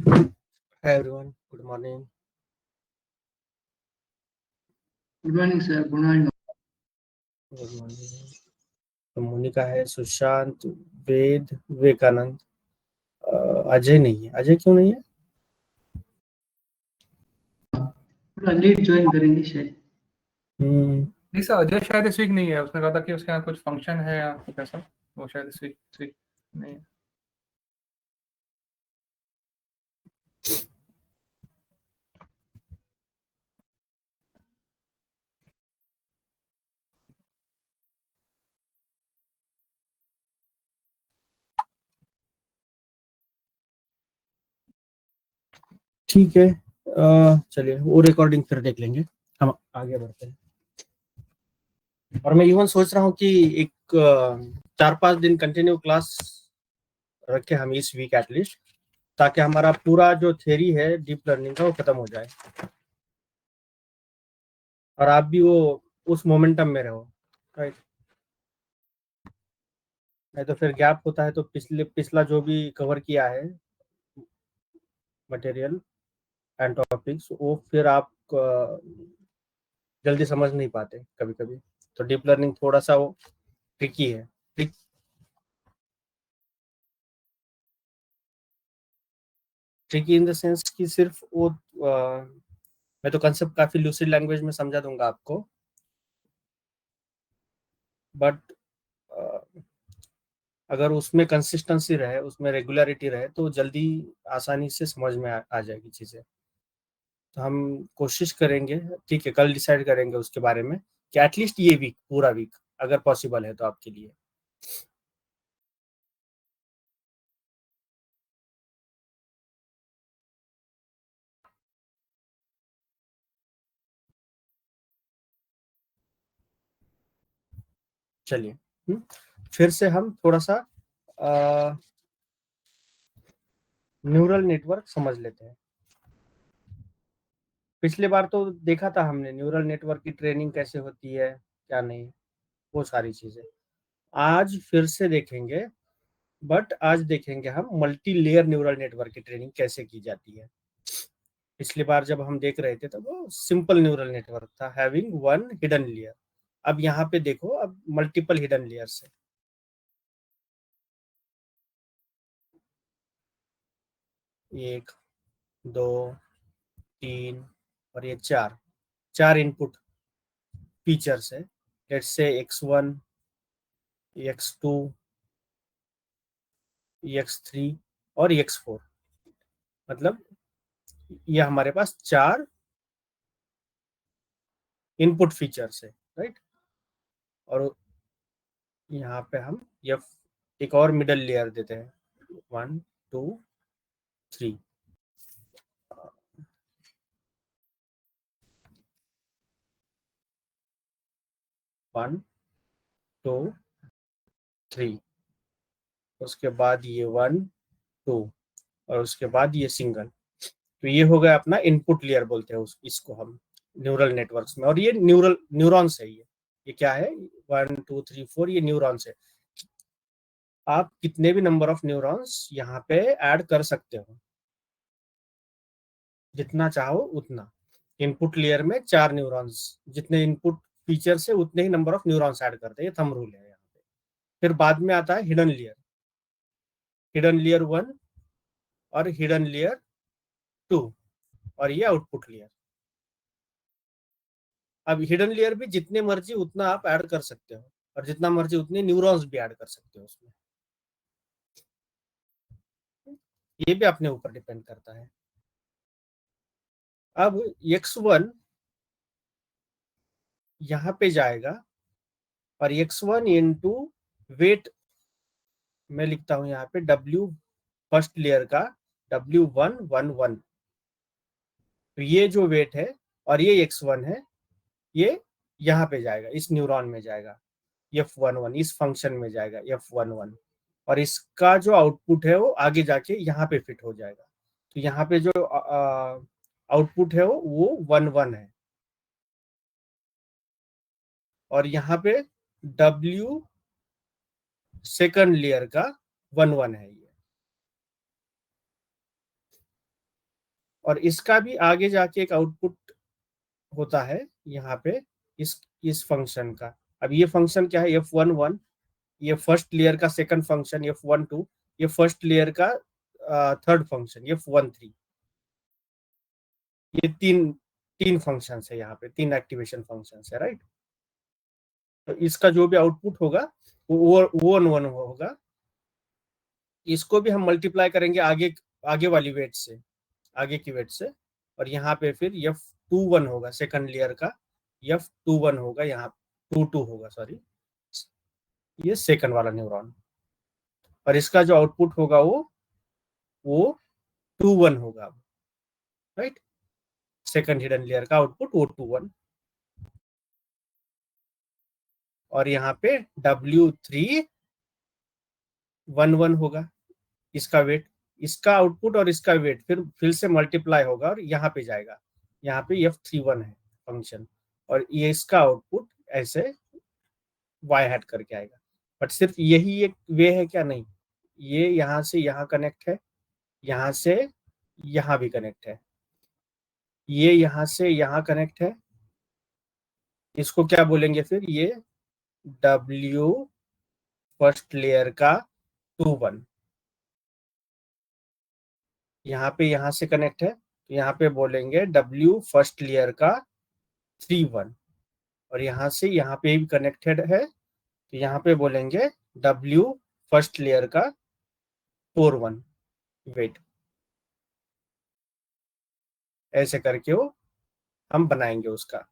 Hi everyone, good morning. Good morning, sir. Good morning. Good morning. तो मोनिका है, सुशांत, वेद, विवेकानंद, अजय नहीं है। अजय क्यों नहीं है? थोड़ा लेट ज्वाइन करेंगे शायद। नहीं सर, अजय शायद इस वीक नहीं है। उसने कहा था कि उसके यहाँ कुछ फंक्शन है या कुछ ऐसा, वो शायद इस वीक नहीं है। ठीक है, चलिए वो रिकॉर्डिंग फिर देख लेंगे, हम आगे बढ़ते हैं। और मैं इवन सोच रहा हूँ कि एक 4-5 दिन कंटिन्यू क्लास रखें हम इस वीक एटलीस्ट, ताकि हमारा पूरा जो थ्योरी है डीप लर्निंग का वो खत्म हो जाए और आप भी वो उस मोमेंटम में रहो, राइट? नहीं तो फिर गैप होता है तो पिछला जो भी कवर किया है मटेरियल एंड टॉपिक्स, वो फिर आप जल्दी समझ नहीं पाते कभी कभी। तो डीप लर्निंग थोड़ा सा वो ट्रिकी है। ट्रिकी इन द सेंस कि सिर्फ वो मैं तो कंसेप्ट काफी लूसिड लैंग्वेज में समझा दूंगा आपको, बट अगर उसमें कंसिस्टेंसी रहे, उसमें रेगुलरिटी रहे, तो जल्दी आसानी से समझ में आ जाएगी चीजें। तो हम कोशिश करेंगे, ठीक है, कल डिसाइड करेंगे उसके बारे में कि एटलीस्ट ये वीक, पूरा वीक अगर पॉसिबल है तो आपके लिए। चलिए फिर से हम थोड़ा सा न्यूरल नेटवर्क समझ लेते हैं। पिछले बार तो देखा था हमने न्यूरल नेटवर्क की ट्रेनिंग कैसे होती है, क्या नहीं, वो सारी चीजें आज फिर से देखेंगे। बट आज देखेंगे हम मल्टी लेयर न्यूरल नेटवर्क की ट्रेनिंग कैसे की जाती है। पिछली बार जब हम देख रहे थे तो वो सिंपल न्यूरल नेटवर्क था, हैविंग वन हिडन लेयर। अब यहाँ पे देखो, अब मल्टीपल हिडन लेयर्स है। एक, दो, तीन और ये चार इनपुट फीचर्स है। Let's say x1, x2, x3 और x4। मतलब ये हमारे पास 4 इनपुट फीचर्स है, राइट? और यहाँ पे हम ये एक और मिडल लेयर देते हैं, 1, 2, 3। 1, 2, 3, उसके बाद ये 1, 2 और उसके बाद ये सिंगल। तो ये हो गया अपना इनपुट लेयर बोलते हैं इसको हम न्यूरल नेटवर्क्स में। और ये न्यूरॉन्स है। ये क्या है? 1, 2, 3, 4 ये न्यूरॉन्स है। आप कितने भी नंबर ऑफ न्यूरॉन्स यहाँ पे ऐड कर सकते हो, जितना चाहो उतना। इनपुट लेयर में 4 न्यूरॉन्स, जितने इनपुट फीचर से उतने ही नंबर ऑफ न्यूरॉन्स ऐड करते हैं। ये थंब रूल है यहाँ पे। फिर बाद में आता है हिडन लेयर, हिडन लेयर 1 और हिडन लेयर 2 और ये आउटपुट लेयर। अब हिडन लेयर भी जितने मर्जी उतना आप ऐड कर सकते हो और जितना मर्जी उतने न्यूरॉन्स भी ऐड कर सकते हो उसमें। ये भी अपने ऊपर डिपेंड करता है। अब x1 यहाँ पे जाएगा और x1 इंटू वेट मैं लिखता हूं यहाँ पे w फर्स्ट लेयर का W111। तो ये जो वेट है और ये x1 है, ये यहाँ पे जाएगा, इस न्यूरॉन में जाएगा, F11 इस फंक्शन में जाएगा F11। और इसका जो आउटपुट है वो आगे जाके यहाँ पे फिट हो जाएगा। तो यहाँ पे जो आउटपुट है वो 11 है और यहाँ पे W सेकंड लेयर का 11 है ये। और इसका भी आगे जाके एक आउटपुट होता है यहाँ पे इस फंक्शन का। अब ये फंक्शन क्या है, f11, ये फर्स्ट लेयर का सेकंड फंक्शन, f12 ये फर्स्ट लेयर का थर्ड फंक्शन, f13, ये तीन फंक्शन है यहाँ पे, तीन एक्टिवेशन फंक्शन है, राइट। तो इसका जो भी आउटपुट होगा वो 1 होगा। इसको भी हम मल्टीप्लाई करेंगे आगे वाली वेट से, आगे की वेट से, और यहाँ पे फिर f21 होगा सेकंड लेयर का, f21 होगा, यहाँ 22 होगा, सॉरी, ये सेकंड वाला न्यूरॉन, और इसका जो आउटपुट होगा वो 21 होगा, राइट। सेकंड हिडन लेयर का आउटपुट वो 21, और यहाँ पे W311 होगा इसका वेट, इसका आउटपुट और इसका वेट फिर से मल्टीप्लाई होगा और यहाँ पे जाएगा, यहाँ पे f31 है फंक्शन, और ये इसका आउटपुट ऐसे वाई हैट करके आएगा। बट सिर्फ यही एक वे है क्या, नहीं, ये यहाँ से यहाँ कनेक्ट है, यहाँ से यहाँ भी कनेक्ट है, ये यहाँ से यहाँ कनेक्ट है, इसको क्या बोलेंगे फिर, ये W फर्स्ट लेयर का 21, यहाँ पे यहाँ से कनेक्ट है, तो यहाँ पे बोलेंगे W फर्स्ट लेयर का 31, और यहाँ से यहाँ पे भी कनेक्टेड है, तो यहाँ पे बोलेंगे W फर्स्ट लेयर का 41 वेट। ऐसे करके वो हम बनाएंगे उसका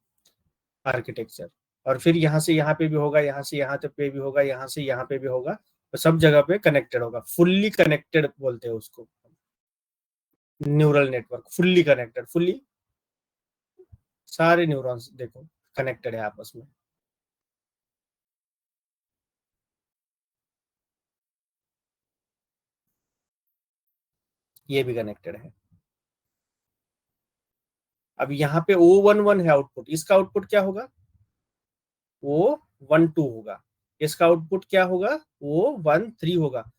आर्किटेक्चर, और फिर यहाँ से यहाँ पे भी होगा, यहाँ से यहाँ पे भी होगा, यहाँ से यहाँ पे भी होगा, तो सब जगह पे कनेक्टेड होगा, फुल्ली कनेक्टेड बोलते हैं उसको, neural network fully connected, fully सारे न्यूरॉन्स देखो कनेक्टेड है आपस में। ये भी कनेक्टेड है। अब यहाँ पे O11 है आउटपुट, इसका आउटपुट क्या होगा, O12 होगा, इसका आउटपुट क्या होगा, O13 होगा।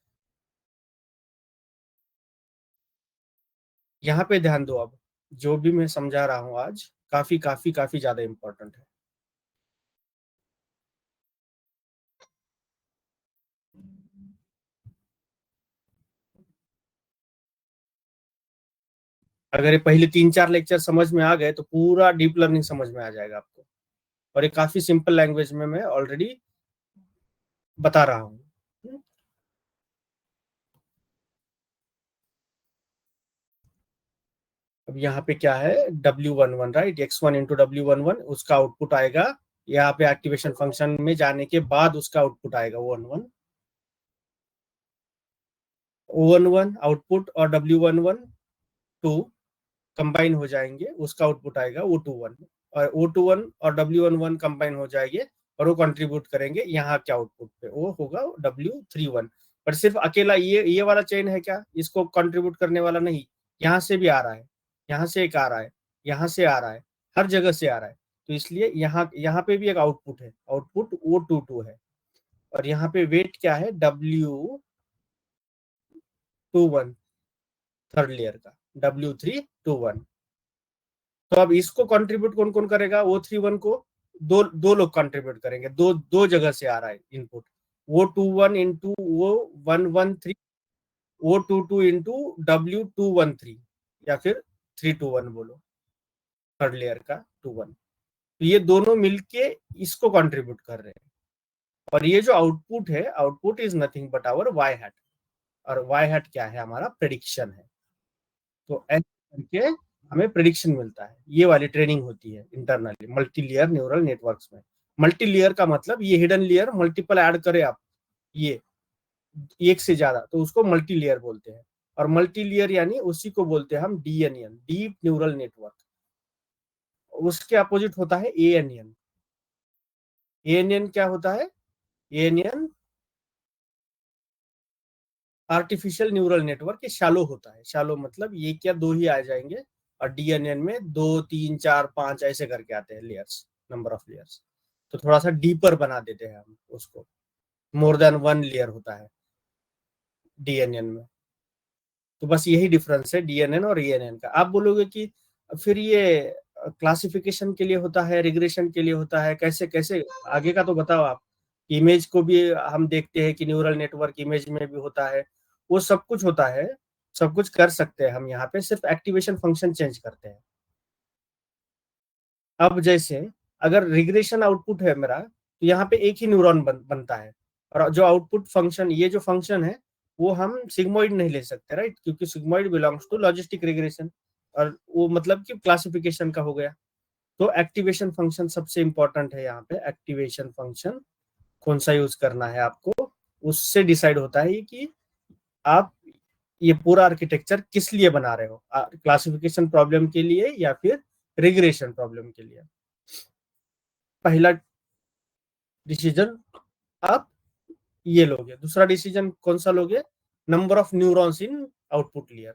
यहाँ पे ध्यान दो, अब जो भी मैं समझा रहा हूँ आज काफी काफी काफी ज्यादा इंपॉर्टेंट है। अगर ये पहले 3-4 लेक्चर समझ में आ गए तो पूरा डीप लर्निंग समझ में आ जाएगा आपको, और ये काफी सिंपल लैंग्वेज में मैं ऑलरेडी बता रहा हूँ। अब यहाँ पे क्या है, W11, right, x1 into W11, उसका आउटपुट आएगा यहाँ पे एक्टिवेशन फंक्शन में जाने के बाद उसका आउटपुट आएगा O11 आउटपुट और W11 2 कंबाइन हो जाएंगे, उसका आउटपुट आएगा O21, और O21 और W11 कंबाइन हो जाएंगे और वो कंट्रीब्यूट करेंगे यहाँ के आउटपुट पे, वो होगा W31। पर सिर्फ अकेला ये वाला चेन है क्या, इसको कंट्रीब्यूट करने वाला नहीं, यहाँ से भी आ रहा है, यहाँ से एक आ रहा है, यहाँ से आ रहा है, हर जगह से आ रहा है, तो इसलिए यहाँ पे भी एक आउटपुट है, आउटपुट O22 है, और यहाँ पे वेट क्या है, W21 थर्ड लेयर का, W321। तो अब इसको कंट्रीब्यूट कौन कौन करेगा, O31 को दो लोग कंट्रीब्यूट करेंगे, दो जगह से आ रहा है input, O21 into O113, O22 into W213, या फिर 321 बोलो, थर्ड लेयर का 21। तो ये दोनों मिलके इसको कंट्रीब्यूट कर रहे हैं, और ये जो आउटपुट है, output is nothing but our y hat, और वाई हैट क्या है, हमारा प्रेडिक्शन है। तो ऐसे करके हमें प्रेडिक्शन मिलता है, ये वाली ट्रेनिंग होती है internally multi layer neural networks में। मल्टी लेयर का मतलब ये हिडन लेयर मल्टीपल ऐड करें आप, ये एक से ज्यादा, तो उसको मल्टी लेयर बोलते हैं, और मल्टी लेयर यानी उसी को बोलते हैं हम DNN, डीप न्यूरल नेटवर्क। उसके अपोजिट होता है ANN। ANN क्या होता है, ANN आर्टिफिशियल न्यूरल नेटवर्क, ये शैलो होता है, शैलो मतलब ये क्या, दो ही आ जाएंगे, और DNN में 2 3 4 5 ऐसे करके आते हैं लेयर्स, नंबर ऑफ लेयर्स, तो थोड़ा सा डीपर बना देते हैं हम उसको, मोर देन 1 लेयर होता है DNN में। तो बस यही डिफरेंस है DNN और ENN का। आप बोलोगे कि फिर ये क्लासिफिकेशन के लिए होता है, रिग्रेशन के लिए होता है, कैसे कैसे, आगे का तो बताओ आप। इमेज को भी हम देखते हैं कि न्यूरल नेटवर्क इमेज में भी होता है, वो सब कुछ होता है, सब कुछ कर सकते हैं हम, यहाँ पे सिर्फ एक्टिवेशन फंक्शन चेंज करते हैं। अब जैसे अगर रिग्रेशन आउटपुट है मेरा, तो यहाँ पे एक ही न्यूरॉन बनता है, और जो आउटपुट फंक्शन, ये जो फंक्शन है वो हम सिग्मोइड नहीं ले सकते, राइट, क्योंकि sigmoid belongs to logistic regression, और वो मतलब कि क्लासिफिकेशन का हो गया। तो एक्टिवेशन फंक्शन सबसे इंपॉर्टेंट है यहाँ पे। एक्टिवेशन फंक्शन कौन सा यूज करना है आपको, उससे डिसाइड होता है कि आप ये पूरा आर्किटेक्चर किस लिए बना रहे हो, क्लासिफिकेशन प्रॉब्लम के लिए या फिर रिग्रेशन प्रॉब्लम के लिए। पहला डिसीजन आप ये लोगे, दूसरा डिसीजन कौन सा लोगे, number of neurons in output layer,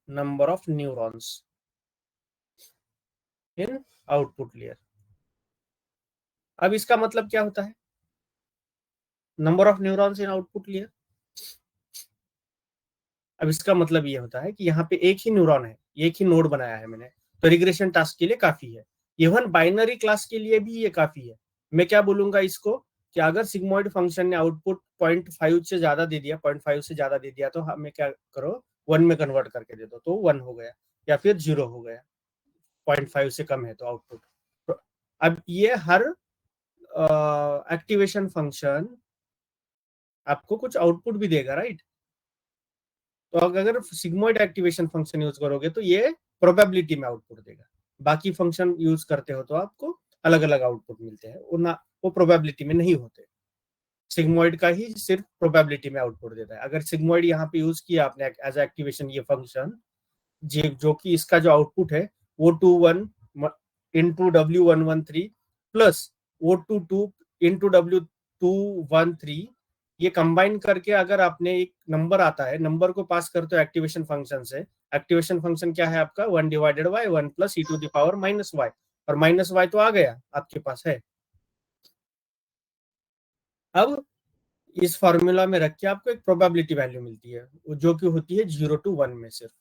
number of neurons in output layer. अब इसका मतलब क्या होता है, number of neurons in output layer. अब इसका मतलब ये होता है कि यहाँ पे एक ही न्यूरॉन है, एक ही नोड बनाया है मैंने, तो रिग्रेशन टास्क के लिए काफी है। इवन बाइनरी क्लास के लिए भी ये काफी है। मैं क्या बोलूंगा इसको, कि अगर सिग्मोइड फंक्शन ने आउटपुट 0.5 से ज्यादा दे दिया, 0.5 से ज्यादा दे दिया, तो हमें क्या करो, 1 में कन्वर्ट करके दे दो, तो 1 हो गया, या फिर 0 हो गया, 0.5 से कम है तो आउटपुट। तो अब ये हर एक्टिवेशन फंक्शन आपको कुछ आउटपुट भी देगा, राइट। तो अगर सिग्मोइड एक्टिवेशन फंक्शन यूज करोगे तो ये प्रोबेबिलिटी में आउटपुट देगा। बाकी फंक्शन यूज करते हो तो आपको अलग अलग आउटपुट मिलते हैं, वो प्रोबेबिलिटी में नहीं होते। सिग्मोइड का ही सिर्फ प्रोबेबिलिटी में आउटपुट देता है। अगर सिग्मोइड यहाँ पे यूज किया आपने एज एक्टिवेशन ये फंक्शन, जो कि इसका जो आउटपुट है वो 21 इंटू W113 प्लस वो 22 इंटू W213, ये कंबाइन करके अगर आपने एक नंबर आता है, नंबर को पास करते हो एक्टिवेशन फंक्शन से। एक्टिवेशन फंक्शन क्या है आपका, 1 divided by 1 plus e to the power minus y, और माइनस वाई तो आ गया आपके पास है। अब इस फॉर्मूला में रख के आपको एक प्रोबेबिलिटी वैल्यू मिलती है, जो कि होती है 0 to 1 में सिर्फ।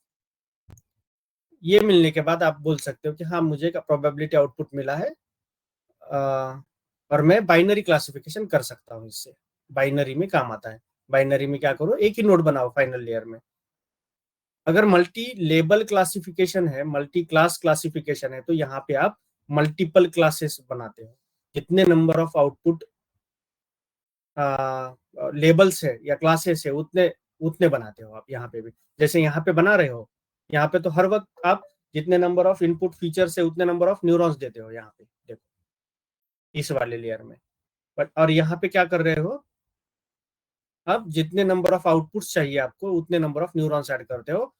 ये मिलने के बाद आप बोल सकते हो कि हाँ मुझे का प्रोबेबिलिटी आउटपुट मिला है, और मैं बाइनरी क्लासिफिकेशन कर सकता हूँ इससे। बाइनरी में काम आता है। बाइनरी में क्या करो, एक ही नोड बनाओ फाइनल लेयर में। अगर मल्टी लेबल क्लासिफिकेशन है, मल्टी क्लास क्लासिफिकेशन है, तो यहाँ पे आप मल्टीपल क्लासेस बनाते हो। जितने नंबर ऑफ आउटपुट लेबल्स है या क्लासेस है, उतने उतने बनाते हो आप यहाँ पे भी। जैसे यहाँ पे बना रहे हो, यहाँ पे तो हर वक्त आप जितने नंबर ऑफ इनपुट फीचर्स है उतने नंबर ऑफ न्यूरॉन्स देते हो यहाँ पे, देखो इस वाले लेयर में। बट और यहाँ पे क्या कर रहे हो, अब जितने नंबर ऑफ आउटपुट्स चाहिए आपको उतने नंबर ऑफ न्यूरॉन्स ऐड करते हो।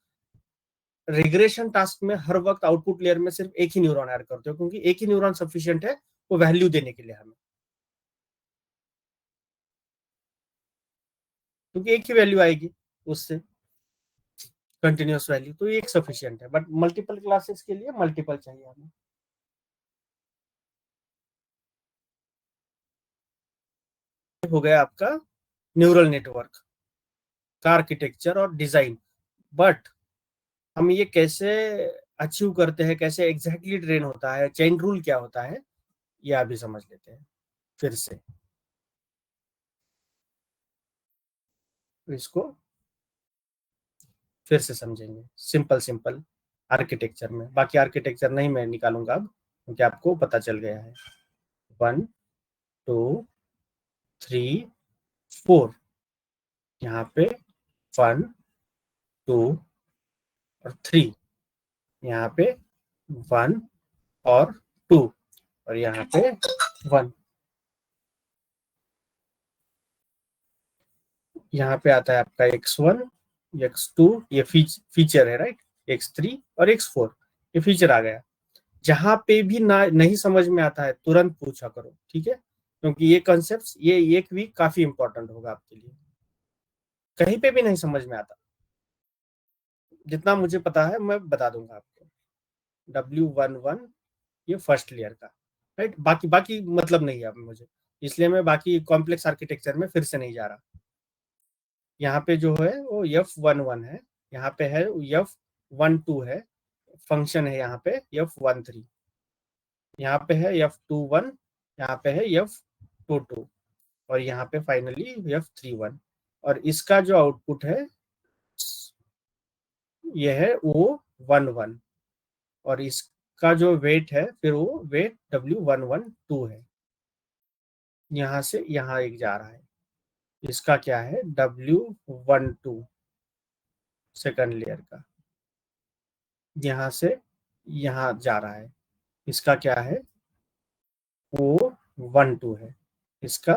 रिग्रेशन टास्क में हर वक्त आउटपुट लेयर में सिर्फ एक ही न्यूरॉन ऐड करते हो, क्योंकि एक ही न्यूरॉन सफिशिएंट है वो वैल्यू देने के लिए हमें, क्योंकि एक ही वैल्यू आएगी उससे, कंटिन्यूअस वैल्यू, तो ये एक सफिशिएंट है। बट मल्टीपल क्लासेस के लिए मल्टीपल चाहिए हमें। हो गया आपका न्यूरल नेटवर्क का आर्किटेक्चर और डिजाइन। बट हम ये कैसे अचीव करते हैं, कैसे एग्जैक्टली ट्रेन होता है, चेन रूल क्या होता है, ये अभी समझ लेते हैं फिर से। इसको फिर से समझेंगे सिंपल सिंपल आर्किटेक्चर में। बाकी आर्किटेक्चर नहीं मैं निकालूंगा अब, क्योंकि आपको पता चल गया है। 1 2 3 4, यहाँ पे 1 2 और 3, यहाँ पे 1 और 2, और यहाँ पे 1। यहाँ पे आता है आपका x1 x2, ये फीचर है, राइट, x3 और x4, ये फीचर आ गया। जहां पे भी ना नहीं समझ में आता है तुरंत पूछा करो, ठीक है, क्योंकि ये कॉन्सेप्ट्स ये एक वीक काफी इंपॉर्टेंट होगा आपके लिए। कहीं पे भी नहीं समझ में आता, जितना मुझे पता है मैं बता दूंगा आपको। W11 ये फर्स्ट लेयर का, राइट, बाकी बाकी मतलब नहीं है अब मुझे, इसलिए मैं बाकी कॉम्प्लेक्स आर्किटेक्चर में फिर से नहीं जा रहा। यहाँ पे जो है वो F11 है, यहाँ पे है F12 है, फंक्शन है यहाँ पे F13, यहाँ पे है F21, यहाँ पे है F22 और यहाँ पे फाइनली F31। और इसका जो आउटपुट है ये है O11 और इसका जो वेट है फिर वो वेट W112 है, यहाँ से यहाँ एक जा रहा है, इसका क्या है W12 सेकंड लेयर का, यहाँ से यहाँ जा रहा है, इसका क्या है O12 है, इसका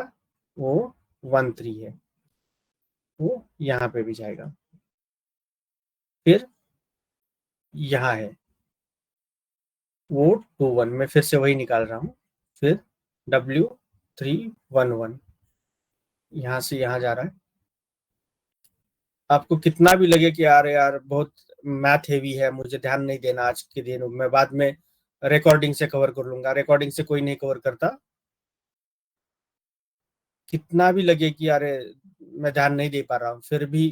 O13 है, वो यहाँ पे भी जाएगा। फिर यहाँ है O21, मैं फिर से वही निकाल रहा हूँ, फिर W311 यहाँ से यहाँ जा रहा है। आपको कितना भी लगे कि यार बहुत मैथ हेवी है, मुझे ध्यान नहीं देना आज के दिन, मैं बाद में रिकॉर्डिंग से कवर कर लूंगा, रिकॉर्डिंग से कोई नहीं कवर करता। कितना भी लगे कि यार मैं ध्यान नहीं दे पा रहा हूँ, फिर भी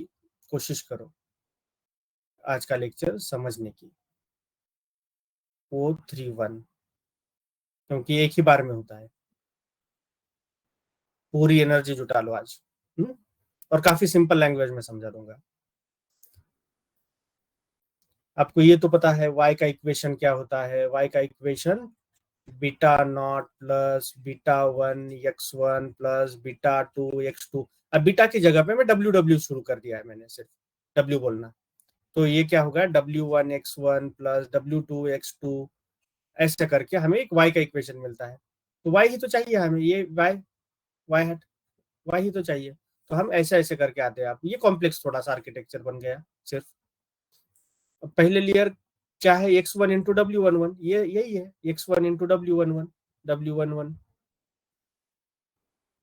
कोशिश करो आज का लेक्चर समझने की। O31 क्योंकि एक ही बार में होता है, पूरी एनर्जी जुटा लो आज। और काफी सिंपल लैंग्वेज में समझा दूंगा। आपको ये तो पता है y का इक्वेशन क्या होता है, y का equation beta not plus beta 1 x1 plus beta 2 x2। अब बीटा की जगह पे मैं w शुरू कर दिया है, मैंने सिर्फ w बोलना, तो ये क्या होगा w1 x1 plus w2 x2, ऐसे करके हमें एक y का इक्वेशन मिलता है। तो y ही तो चाहिए हमें, ये y ही तो चाहिए, तो हम ऐसे ऐसे करके आते हैं। आप ये कॉम्प्लेक्स थोड़ा सा आर्किटेक्चर बन गया सिर्फ। पहले लेयर क्या है x1 इंटू W11, ये यही है x1 इंटू W11,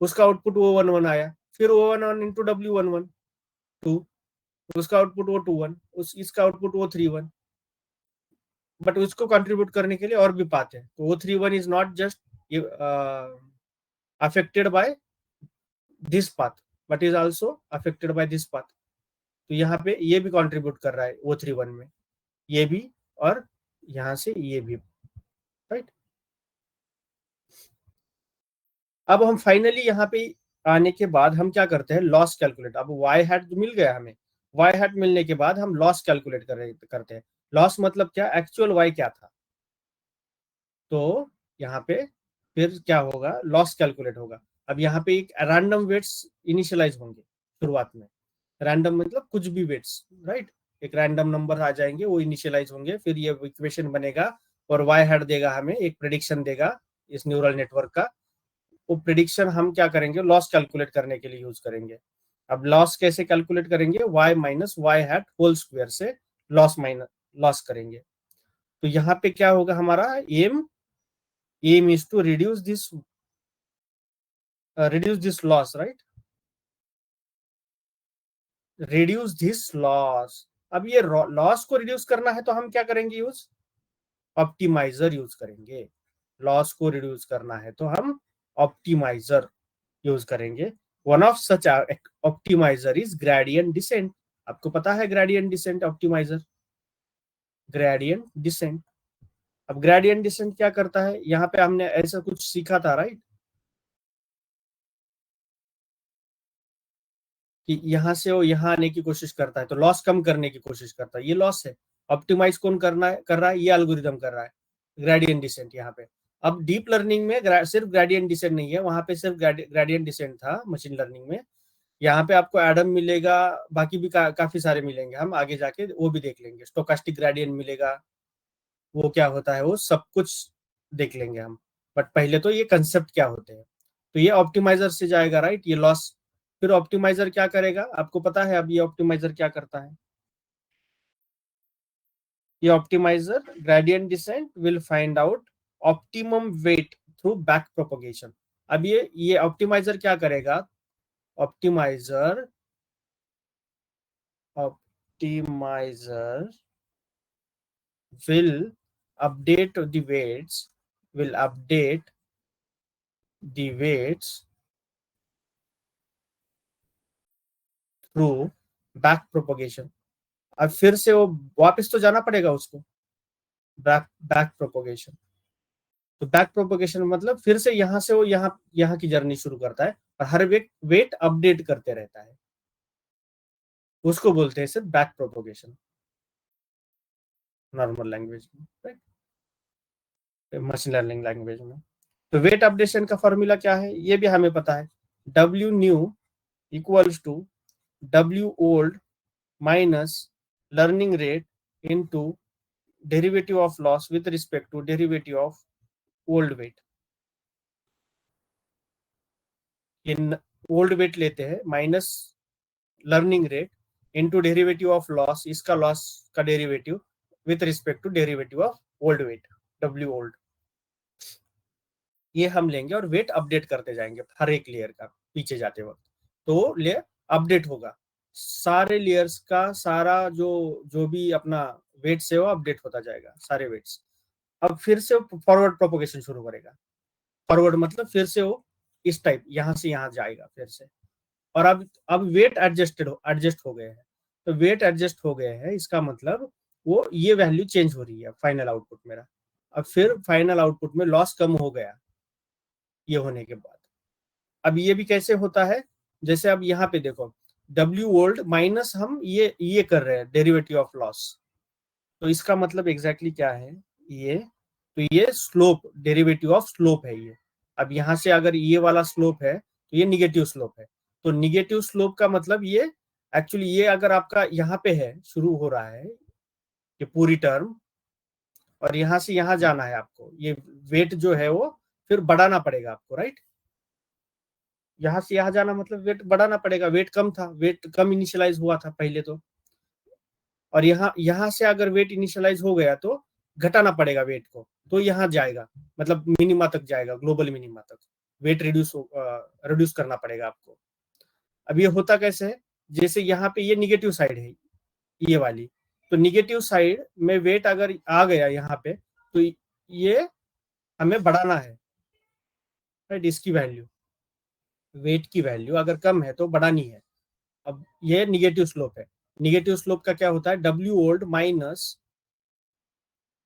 उसका आउटपुट O11 आया, फिर O11 इंटू W11 2, उसका आउटपुट O21, इसका आउटपुट O31, बट उसको कंट्रीब्यूट करने के लिए और भी पाथ है, तो O31 is not just affected by this path but is also affected by this path. तो यहाँ पे ये भी कंट्रीब्यूट कर रहा है O31 में, ये भी, और यहाँ से ये भी, राइट। अब हम फाइनली यहाँ पे आने के बाद हम क्या करते हैं, लॉस कैलकुलेट। अब वाई हैट मिल गया हमें, वाई हैट मिलने के बाद हम लॉस कैलकुलेट करते हैं। लॉस मतलब क्या, एक्चुअल वाई क्या था, तो यहाँ पे फिर क्या होगा, लॉस कैलकुलेट होगा। अब यहाँ पे एक रैंडम वेट्स इनिशियलाइज होंगे शुरुआत में, रैंडम मतलब कुछ भी वेट्स, राइट, एक रैंडम नंबर आ जाएंगे, वो इनिशियलाइज होंगे, फिर ये इक्वेशन बनेगा और वाई हैट देगा हमें, एक प्रेडिक्शन देगा इस न्यूरल नेटवर्क का। वो प्रिडिक्शन हम क्या करेंगे, लॉस कैलकुलेट करने के लिए यूज करेंगे। अब लॉस कैसे कैलकुलेट करेंगे, y minus y hat whole square से लॉस करेंगे। तो यहाँ पे क्या होगा हमारा aim is to reduce this loss, right, reduce this loss. अब ये लॉस को रिड्यूस करना है तो हम क्या करेंगे, यूज ऑप्टिमाइजर यूज करेंगे। लॉस को रिड्यूस करना है तो हम ऑप्टिमाइजर यूज करेंगे। One of such optimizer is gradient descent. आपको पता है gradient descent optimizer, gradient descent. अब ग्रेडियंट डिसेंट क्या करता है, यहाँ पे हमने ऐसा कुछ सीखा था, राइट, कि यहाँ से वो यहाँ आने की कोशिश करता है तो लॉस कम करने की कोशिश करता है, ये लॉस है। ऑप्टिमाइज कौन कर रहा है, ये एल्गोरिदम कर रहा है, ग्रेडियंट डिसेंट यहाँ पे। अब डीप लर्निंग में सिर्फ ग्रेडियंट डिसेंट नहीं है, वहां पे सिर्फ ग्रेडियंट डिसेंट था मशीन लर्निंग में। यहाँ पे आपको एडम मिलेगा, बाकी भी काफी सारे मिलेंगे, हम आगे जाके वो भी देख लेंगे। स्टोकास्टिक ग्रेडियंट मिलेगा, वो क्या होता है, वो सब कुछ देख लेंगे हम। बट पहले तो ये कंसेप्ट क्या होते हैं, तो ये ऑप्टिमाइजर से जाएगा, राइट, ये लॉस। फिर ऑप्टिमाइजर क्या करेगा, आपको पता है अब ये ऑप्टिमाइजर क्या करता है। ये optimizer gradient descent will find out optimum weight through back propagation. अब ये ऑप्टिमाइजर क्या करेगा, optimizer will update the weights through back propagation. अब फिर से वो वापस तो जाना पड़ेगा उसको, बैक बैक प्रोपोगेशन। तो बैक प्रोपोगेशन मतलब फिर से यहां से वो यहाँ की जर्नी शुरू करता है और हर वेट अपडेट करते रहता है, उसको बोलते हैं सिर्फ बैक प्रोपोगेशन नॉर्मल लैंग्वेज में, राइट, मशीन लर्निंग लैंग्वेज में। तो वेट अपडेशन का फॉर्मूला क्या है ये भी हमें पता है, W new equals to W old minus learning rate into derivative of loss with respect to derivative of old weight. इन ओल्ड वेट लेते हैं minus learning rate into derivative of loss, इसका लॉस का derivative with respect to derivative of old weight, W old. ये हम लेंगे और weight update करते जाएंगे हर एक लेयर का पीछे जाते वक्त, तो लेयर अपडेट होगा, सारे लेयर्स का सारा जो भी अपना वेट से वो अपडेट होता जाएगा, सारे वेट्स। अब फिर से फॉरवर्ड प्रोपोगेशन शुरू करेगा, फॉरवर्ड मतलब फिर से वो इस टाइप यहां से यहां जाएगा फिर से। और अब वेट एडजस्ट हो गए हैं, तो वेट एडजस्ट हो गए हैं इसका मतलब वो ये वैल्यू चेंज हो रही है फाइनल आउटपुट मेरा। अब फिर फाइनल आउटपुट में लॉस कम हो गया ये होने के बाद। अब ये भी कैसे होता है, जैसे अब यहाँ पे देखो W ओल्ड माइनस हम ये कर रहे हैं डेरिवेटिव ऑफ लॉस, तो इसका मतलब एग्जैक्टली क्या है ये, तो ये स्लोप, डेरिवेटिव ऑफ स्लोप है ये। अब यहाँ से अगर ये वाला स्लोप है तो ये निगेटिव स्लोप है, तो निगेटिव स्लोप का मतलब ये एक्चुअली ये अगर आपका यहाँ पे है शुरू हो रहा है ये पूरी टर्म, और यहाँ से यहाँ जाना है आपको, ये वेट जो है वो फिर बढ़ाना पड़ेगा आपको, राइट। यहाँ से यहाँ जाना मतलब वेट बढ़ाना पड़ेगा, वेट कम था, वेट कम इनिशियलाइज हुआ था पहले तो, और यहाँ से अगर वेट इनिशियलाइज हो गया तो घटाना पड़ेगा वेट को, तो यहाँ जाएगा मतलब मिनिमा तक जाएगा, ग्लोबल मिनिमा तक वेट रिड्यूस करना पड़ेगा आपको। अब ये होता कैसे है, जैसे यहाँ पे ये निगेटिव साइड है ये वाली, तो निगेटिव साइड में वेट अगर आ गया यहाँ पे तो ये हमें बढ़ाना है, राइट, इसकी वैल्यू, वेट की वैल्यू अगर कम है तो बढ़ानी है। अब ये निगेटिव स्लोप है, निगेटिव स्लोप का क्या होता है, W ओल्ड माइनस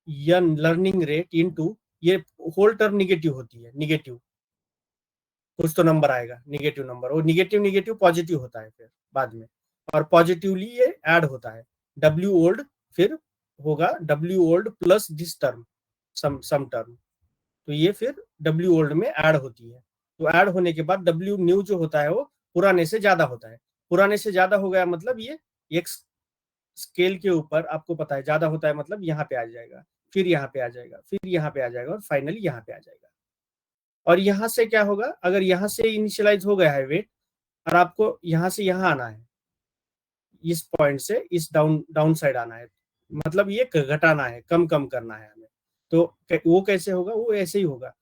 यन लर्निंग रेट इनटू, ये होल टर्म निगेटिव होती है, निगेटिव कुछ तो नंबर आएगा, निगेटिव नंबर, वो निगेटिव निगेटिव पॉजिटिव होता है फिर बाद में, और पॉजिटिवली ये ऐड होता है, W ओल्ड फिर होगा W old plus this term sum term, तो ये फिर W ओल्ड में ऐड होती है। तो ऐड होने के बाद W न्यू जो होता है वो पुराने से ज्यादा होता है, पुराने से ज्यादा हो गया मतलब ये एक स्केल के ऊपर आपको पता है ज्यादा होता है मतलब यहाँ पे आ जाएगा, फिर यहाँ पे आ जाएगा, फिर यहाँ पे आ जाएगा, और फाइनली यहाँ पे आ जाएगा। और यहाँ से क्या होगा, अगर यहाँ से इनिशियलाइज हो गया है वेट और आपको यहाँ से यहाँ आना है, इस पॉइंट से इस डाउन साइड आना है, मतलब ये घटाना है, कम कम करना है हमें, तो वो कैसे होगा, वो ऐसे ही होगा,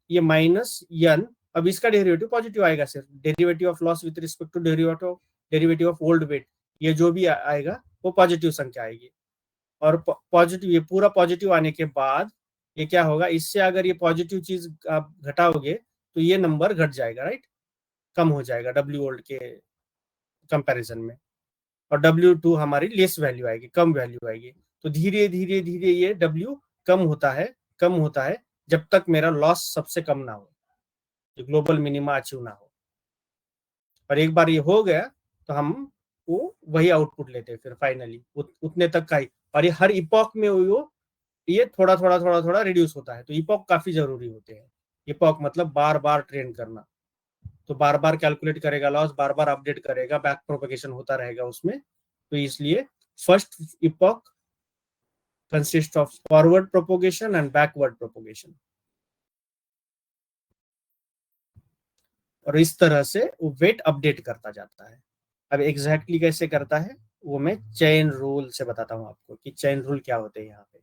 ये माइनस यन, अब इसका डेरिवेटिव पॉजिटिव आएगा, सिर्फ derivative of loss with respect to derivative of old weight, ये जो भी आएगा वो पॉजिटिव संख्या आएगी। और पॉजिटिव, ये पूरा पॉजिटिव आने के बाद ये क्या होगा, इससे अगर ये पॉजिटिव चीज आप घटाओगे तो ये नंबर घट जाएगा, राइट, कम हो जाएगा W ओल्ड के कंपैरिजन में, और W2 हमारी लेस वैल्यू आएगी, कम वैल्यू आएगी। तो धीरे धीरे धीरे ये W कम होता है, कम होता है, जब तक मेरा लॉस सबसे कम ना हो, ग्लोबल मिनिमा अचीव ना हो। और एक बार ये हो गया तो हम वो वही आउटपुट लेते हैं फिर फाइनली उतने तक का ही, और ये हर इपॉक में वो ये थोड़ा थोड़ा थोड़ा थोड़ा रिड्यूस होता है, तो इपॉक काफी जरूरी होते हैं। इपॉक मतलब बार बार ट्रेन करना, तो बार बार कैलकुलेट करेगा लॉस, बार बार अपडेट करेगा, बैक प्रोपेगेशन होता रहेगा उसमें, तो इसलिए first epoch consist of forward propagation and backward propagation, और इस तरह से वो वेट अपडेट करता जाता है। अब एग्जैक्टली कैसे करता है वो मैं चेन रूल से बताता हूँ आपको कि चेन रूल क्या होते हैं यहाँ पे।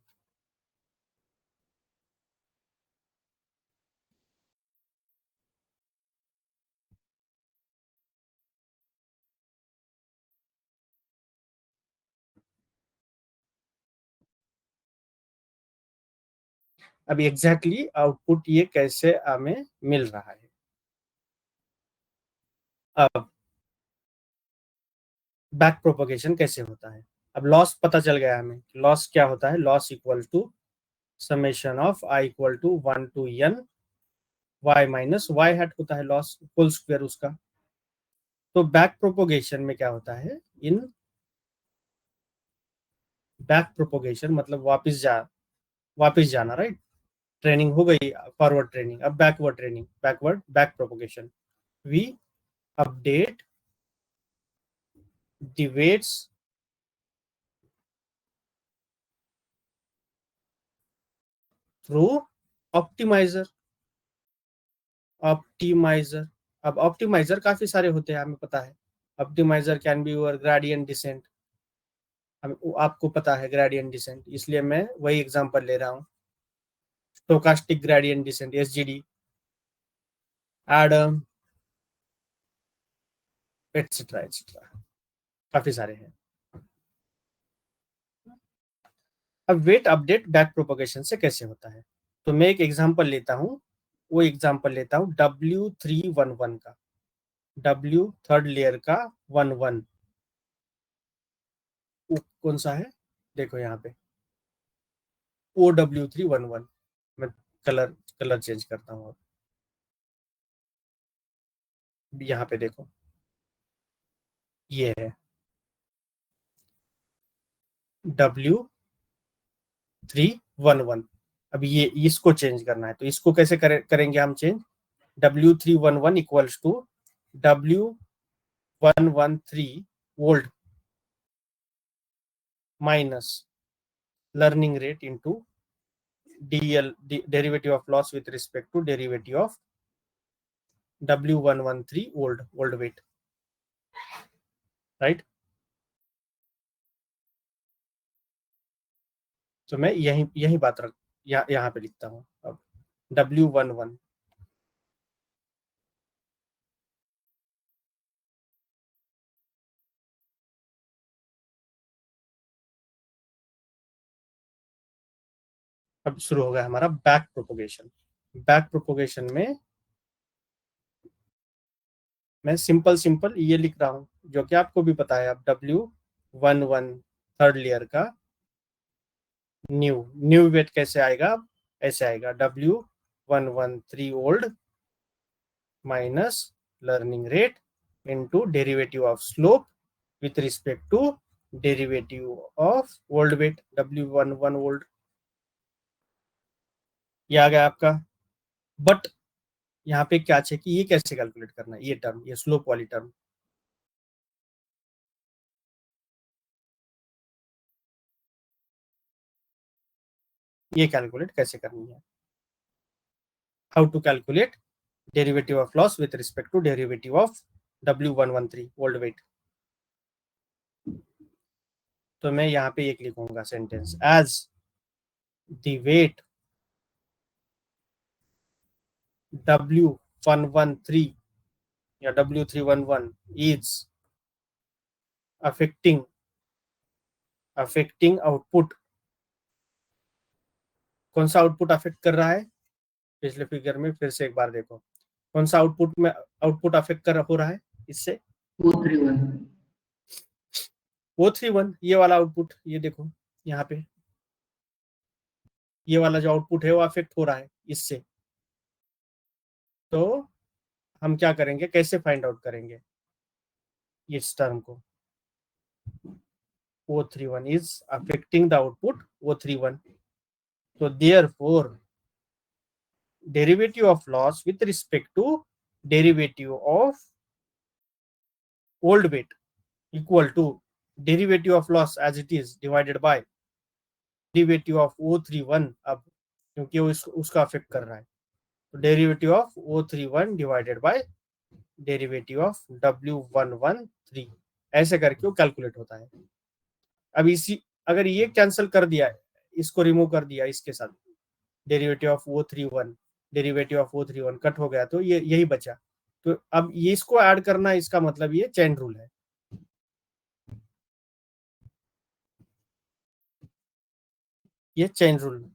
अब एग्जैक्टली आउटपुट ये कैसे हमें मिल रहा है। अब बैक प्रोपोगेशन कैसे होता है। अब लॉस पता चल गया हमें, लॉस क्या होता है, loss equal to summation of i equal to 1 to n y minus y hat होता है लॉस होल स्क्वायर उसका। तो बैक प्रोपोगेशन में क्या होता है, इन बैक प्रोपोगेशन मतलब वापस जाना, राइट। ट्रेनिंग हो गई फॉरवर्ड ट्रेनिंग, अब backward training, back propagation, we update the weights through optimizer। Optimizer, अब ऑप्टिमाइजर काफी सारे होते हैं हमें पता है। Optimizer can be your gradient descent, आपको पता है ग्रेडियंट डिसेंट, इसलिए मैं वही एग्जांपल ले रहा हूँ। Stochastic gradient descent, SGD, Adam, etcetera etcetera, काफी सारे हैं। अब वेट अपडेट बैक प्रोपोगेशन से कैसे होता है, तो मैं एक एग्जांपल लेता हूँ, वो एग्जांपल लेता हूँ W311 का, W थर्ड लेयर का 11 कौन सा है, देखो यहाँ पे OW311, मैं कलर चेंज करता हूँ। अब यहाँ पे देखो ये है W311। अब ये इसको चेंज करना है, तो इसको कैसे करेंगे हम change, W311 equals to W113 old minus learning rate into DL derivative of loss with respect to derivative of W113 old weight, right. तो मैं यही बात यहाँ पे लिखता हूँ। अब W11 अब शुरू हो गया हमारा बैक प्रोपोगेशन। बैक प्रोपोगेशन में मैं सिंपल ये लिख रहा हूँ जो कि आपको भी पता है। अब W11 थर्ड लेयर का न्यू वेट कैसे आएगा, ऐसे आएगा W113 old minus learning rate into derivative of slope with respect to derivative of old weight W11 old. ये आ गया आपका। बट यहाँ पे क्या है कि ये कैसे कैलकुलेट करना है, ये टर्म, ये स्लोप वाली टर्म, ये कैलकुलेट कैसे करनी है। How to calculate derivative of loss with respect to derivative of W113 old weight. तो मैं यहाँ पे एक लिखूंगा sentence, as the wait W113 या W311 इज अफेक्टिंग आउटपुट। कौन सा आउटपुट अफेक्ट कर रहा है, पिछले फिगर में फिर से एक बार देखो, कौन सा आउटपुट अफेक्ट कर हो रहा है इससे, O31 O31, ये वाला आउटपुट, ये देखो यहाँ पे ये वाला जो आउटपुट है वो अफेक्ट हो रहा है इससे। तो हम क्या करेंगे, कैसे फाइंड आउट करेंगे इस टर्म को, O31 is affecting the output O31, so therefore derivative of loss with respect to derivative of old weight equal to derivative of loss as it is divided by derivative of O31। अब क्योंकि वो उसका affect कर रहा है, तो derivative of O31 divided by derivative of W113, ऐसे करके वो कैलकुलेट होता है। अब इसी अगर ये कैंसिल कर दिया, इसको रिमूव कर दिया, इसके साथ डेरिवेटिव ऑफ O31 कट हो गया, तो ये यही बचा। तो अब ये इसको ऐड करना, इसका मतलब ये चेन रूल है। ये चेन रूल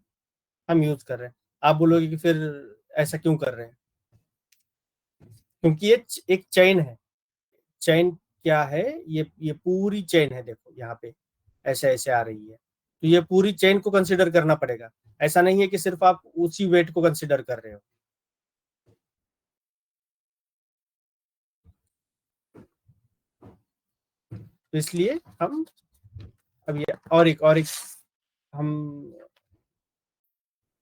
हम यूज कर रहे हैं। आप बोलोगे कि फिर ऐसा क्यों कर रहे हैं, क्योंकि ये एक चेन है, चेन क्या है, ये पूरी चेन है, देखो यहाँ पे ऐसे ऐसे आ रही है, तो ये पूरी चेन को कंसिडर करना पड़ेगा। ऐसा नहीं है कि सिर्फ आप उसी वेट को कंसिडर कर रहे हो। तो इसलिए हम अब ये और एक हम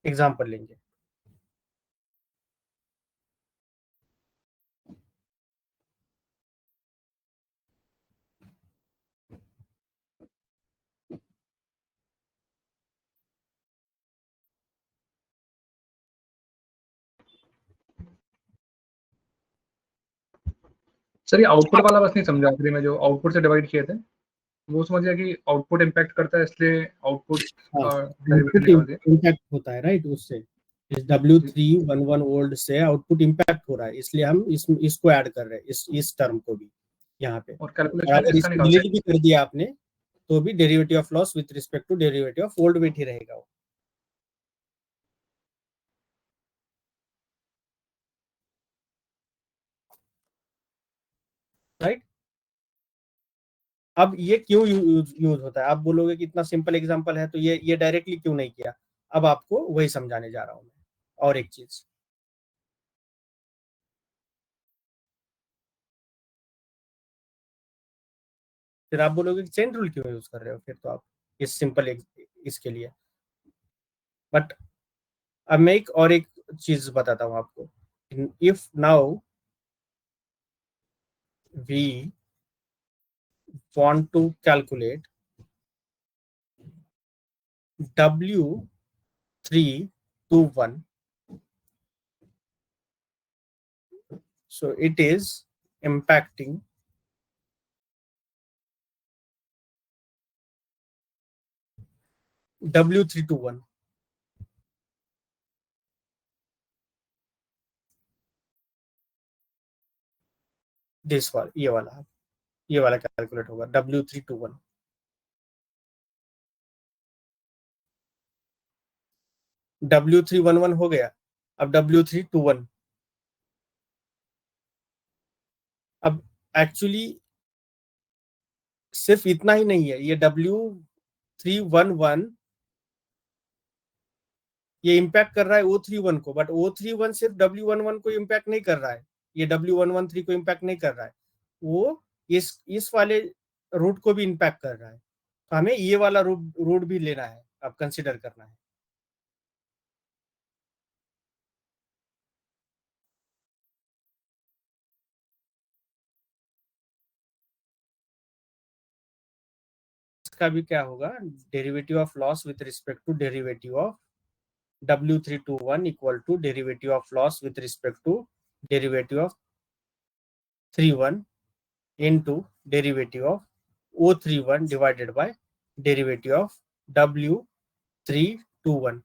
एग्जाम्पल लेंगे। सर ये आउटपुट वाला बस नहीं समझा, आखिरी में जो आउटपुट से डिवाइड किए थे वो समझ गया कि आउटपुट इम्पैक्ट करता है, इसलिए आउटपुट का डेरिवेटिव निकाल दिया। इम्पैक्ट होता है, राइट, उससे इस W311 ओल्ड से आउटपुट इम्पैक्ट हो रहा है, इसलिए हम इसको ऐड कर रहे हैं, इस टर्म को भी यहाँ पे। और और कैलकुलेशन अगर इसका इसको निकालते डिलीट भी कर दिया आपने तो भी derivative of loss with respect to derivative of old weight ही रहेगा वो। राइट, अब ये क्यों यूज होता है? आप बोलोगे कि इतना सिंपल एग्जांपल है तो ये डायरेक्टली क्यों नहीं किया? अब आपको वही समझाने जा रहा हूं मैं। और एक चीज, फिर आप बोलोगे कि चेन रूल क्यों यूज कर रहे हो फिर तो आप इस सिंपल इसके लिए। बट अब मैं एक चीज बताता हूं आपको। If now we want to calculate W321, so it is impacting W321, this वाला, ये वाला कैलकुलेट होगा W321। W311 हो गया, अब W321। अब एक्चुअली सिर्फ इतना ही नहीं है, ये W311 ये इम्पैक्ट कर रहा है O31 को, बट O31 सिर्फ W11 को इम्पैक्ट नहीं कर रहा है, ये W113 को इम्पैक्ट नहीं कर रहा है, वो इस वाले रूट को भी इम्पैक्ट कर रहा है। तो हमें ये वाला रूट भी लेना है, अब कंसिडर करना है। इसका भी क्या होगा, derivative of loss with respect to derivative of W321 equal to derivative of loss with respect to derivative of 31 into derivative of O31 divided by derivative of W321।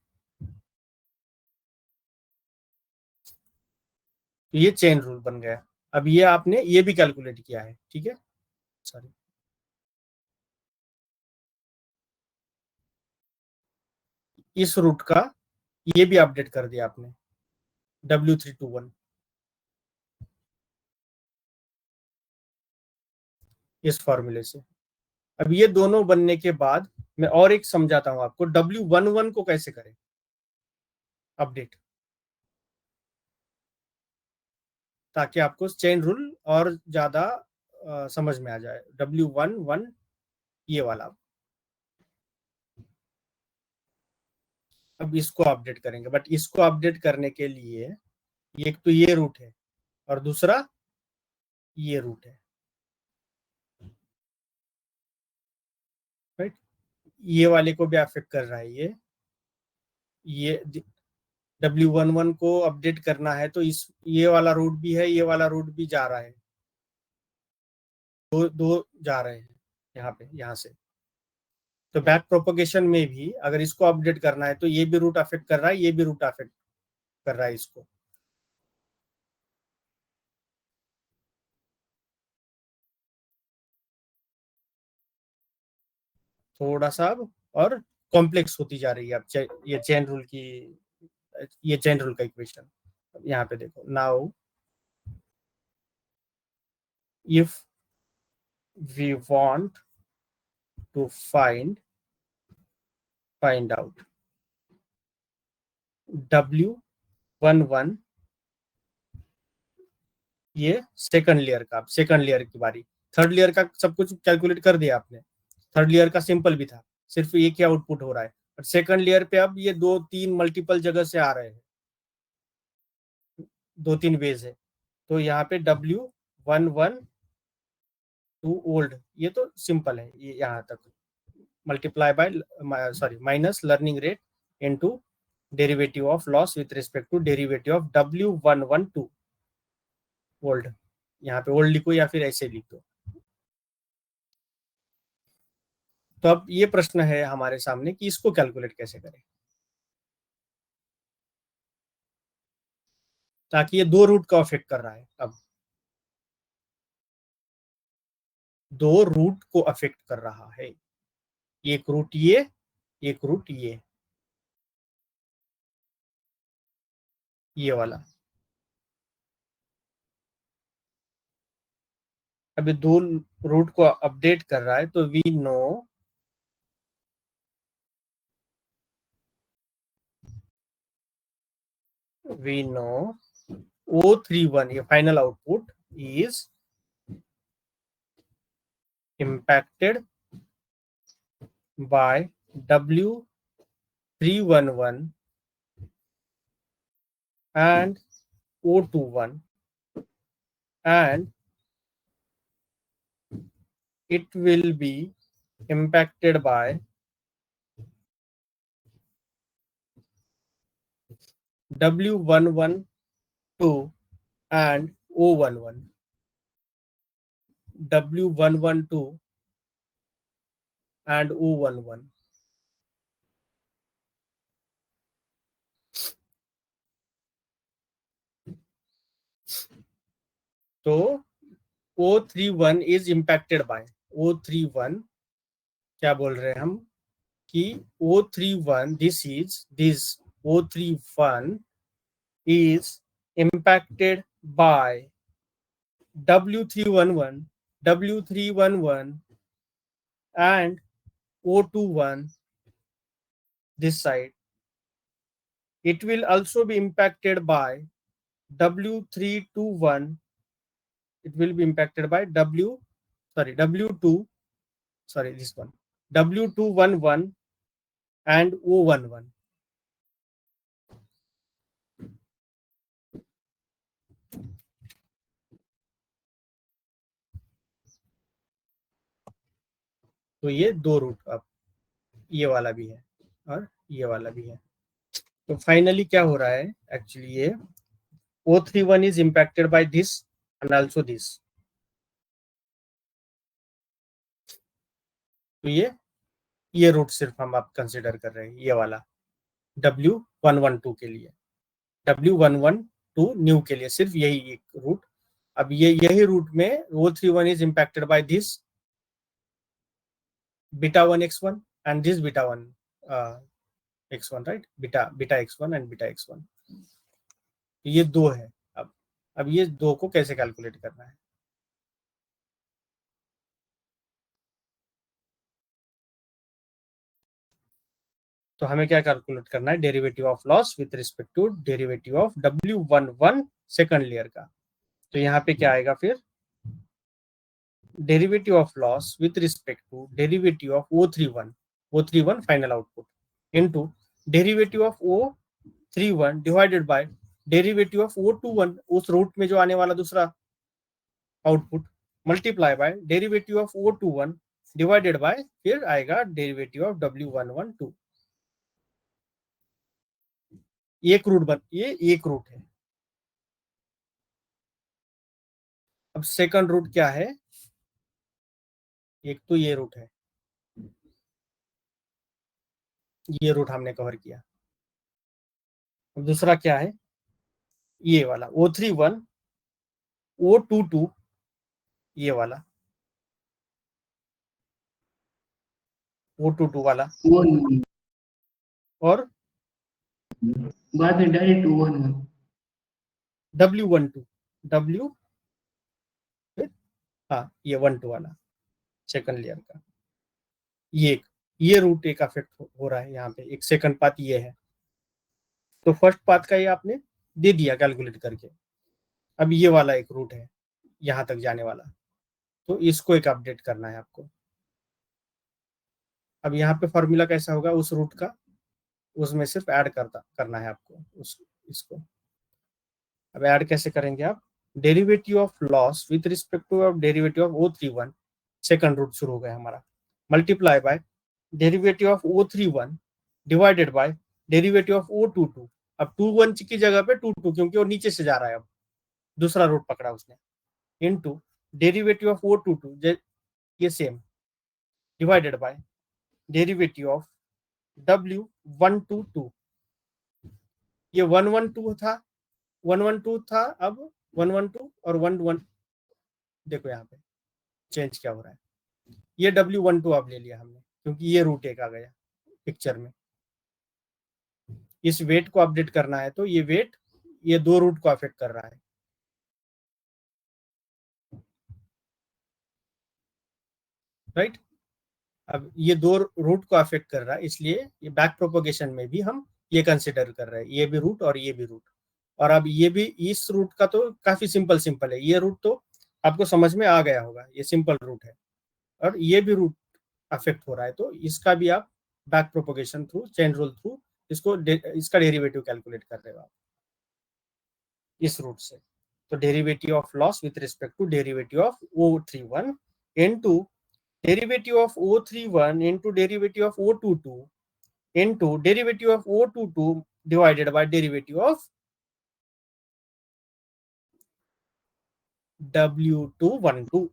ये चेन रूल बन गया। अब ये आपने ये भी कैलकुलेट किया है, ठीक है, सॉरी, इस रूट का ये भी अपडेट कर दिया आपने W321 इस फॉर्मूले से। अब ये दोनों बनने के बाद मैं और एक समझाता हूं आपको, W11 को कैसे करें अपडेट, ताकि आपको चेन रूल और ज्यादा समझ में आ जाए। W11 ये वाला, अब इसको अपडेट करेंगे, बट इसको अपडेट करने के लिए एक तो ये रूट है और दूसरा ये रूट है, राइट। ये वाले को भी अफेक्ट कर रहा है, ये W11 को अपडेट करना है तो इस ये वाला रूट भी है, ये वाला रूट भी जा रहा है, दो जा रहे हैं यहाँ पे, यहाँ से। तो बैक प्रोपोगेशन में भी अगर इसको अपडेट करना है तो ये भी रूट अफेक्ट कर रहा है, ये भी रूट अफेक्ट कर रहा है इसको। थोड़ा सा अब और कॉम्प्लेक्स होती जा रही है अब ये चेन रूल की, ये चेन रूल का इक्वेशन। यहाँ पे देखो, now if we want to find out W11, ये सेकंड लेयर का, सेकंड लेयर की बारी। थर्ड लेयर का सब कुछ कैलकुलेट कर दिया आपने, थर्ड लेयर का सिंपल भी था, सिर्फ एक ही आउटपुट हो रहा है। बट सेकंड लेयर पे अब ये 2-3 मल्टीपल जगह से आ रहे हैं, 2-3 वेज है। तो यहाँ पे W11 टू ओल्ड, ये तो सिंपल है, ये यहाँ तक multiply by sorry minus learning rate into derivative of loss with respect to derivative of W112 old. यहाँ पे ओल्ड लिखो या फिर ऐसे लिख दो। तो अब ये प्रश्न है हमारे सामने कि इसको कैलकुलेट कैसे करें, ताकि ये दो रूट का अफेक्ट कर रहा है। अब दो रूट को अफेक्ट कर रहा है, एक रूट ये, एक रूट ये वाला। अभी दो रूट को अपडेट कर रहा है, तो वी नो O31, ये final output is impacted by W311 and O21, and it will be impacted by W112 and O11, W112 and O11। तो O31 is impacted by, O31 क्या बोल रहे हैं हम कि O31 this O31 is impacted by W311 and O21 this side. It will also be impacted by W321. It will be impacted by W2, sorry, this one, W211 and O11. तो ये दो root, अब ये वाला भी है और ये वाला भी है। तो फाइनली क्या हो रहा है, एक्चुअली ये O31 is impacted by this and also this। तो ये रूट सिर्फ हम आप कंसिडर कर रहे हैं, ये वाला W112 के लिए, W112 न्यू के लिए सिर्फ यही एक रूट। अब यही रूट में O31 is impacted by this beta 1 x1 and this beta 1 x1, right, beta x1 and beta x1। ये दो है। अब ये दो को कैसे कैलकुलेट करना है, तो हमें क्या कैलकुलेट करना है, derivative of loss with respect to derivative of W11 second layer का। तो यहाँ पे क्या आएगा फिर, derivative of loss with respect to derivative of O31 final output into derivative of O31 divided by derivative of O21, उस route में जो आने वाला दूसरा output, multiply by derivative of O21 divided by, फिर आएगा डेरिवेटिव ऑफ W112। एक root ये एक रूट है। अब सेकंड रूट क्या है, एक तो ये रूट है, ये रूट हमने कवर किया। अब दूसरा क्या है, ये वाला O31 O22, ये वाला O22 वाला, वो नहीं, और बाद में डायरेक्ट O11 W12 हाँ ये 12 वाला। सेकंड लेयर का। ये रूट एक अफेक्ट हो रहा है यहाँ पे, एक सेकंड पाथ ये है। तो फर्स्ट पाथ का ये आपने दे दिया कैलकुलेट करके। अब ये वाला एक रूट है यहाँ तक जाने वाला, तो इसको एक अपडेट करना है आपको। अब यहाँ पे फॉर्मूला कैसा होगा उस रूट का, उसमें सिर्फ ऐड करना है आपको इसको। अब ऐड कैसे करेंगे आप, derivative of loss with respect to derivative of O31, second route शुरू हो गया हमारा, multiply by derivative of O31 divided by derivative of O22। अब 21 की जगह पे 22, क्योंकि वो नीचे से जा रहा है, अब दूसरा रूट पकड़ा उसने, इनटू डेरिवेटिव ऑफ O22 ये same divided by derivative of W122। ये 112 था, 112 था, अब 112 और 11, देखो यहाँ पे चेंज क्या हो रहा है। ये W12 अब ले लिया हमने, क्योंकि ये रूट एक आ गया पिक्चर में। इस वेट को अपडेट करना है, तो ये वेट ये दो रूट को अफेक्ट कर रहा है, राइट। अब ये दो रूट को अफेक्ट कर रहा है, इसलिए ये बैक प्रोपोगेशन में भी हम ये कंसिडर कर रहे हैं, ये भी रूट और ये भी रूट। और अब ये भी, इस रूट का तो काफी सिंपल है, ये रूट तो आपको समझ में आ गया होगा, ये सिंपल रूट है, और ये भी रूट अफेक्ट हो रहा है, तो इसका भी आप back propagation through, chain rule through इसका डेरिवेटिव कैलकुलेट कर रहे हो आप इस रूट से। तो derivative of loss with respect to derivative of O31 into derivative of O31 into derivative of O22 into derivative of O22 divided by derivative of W212,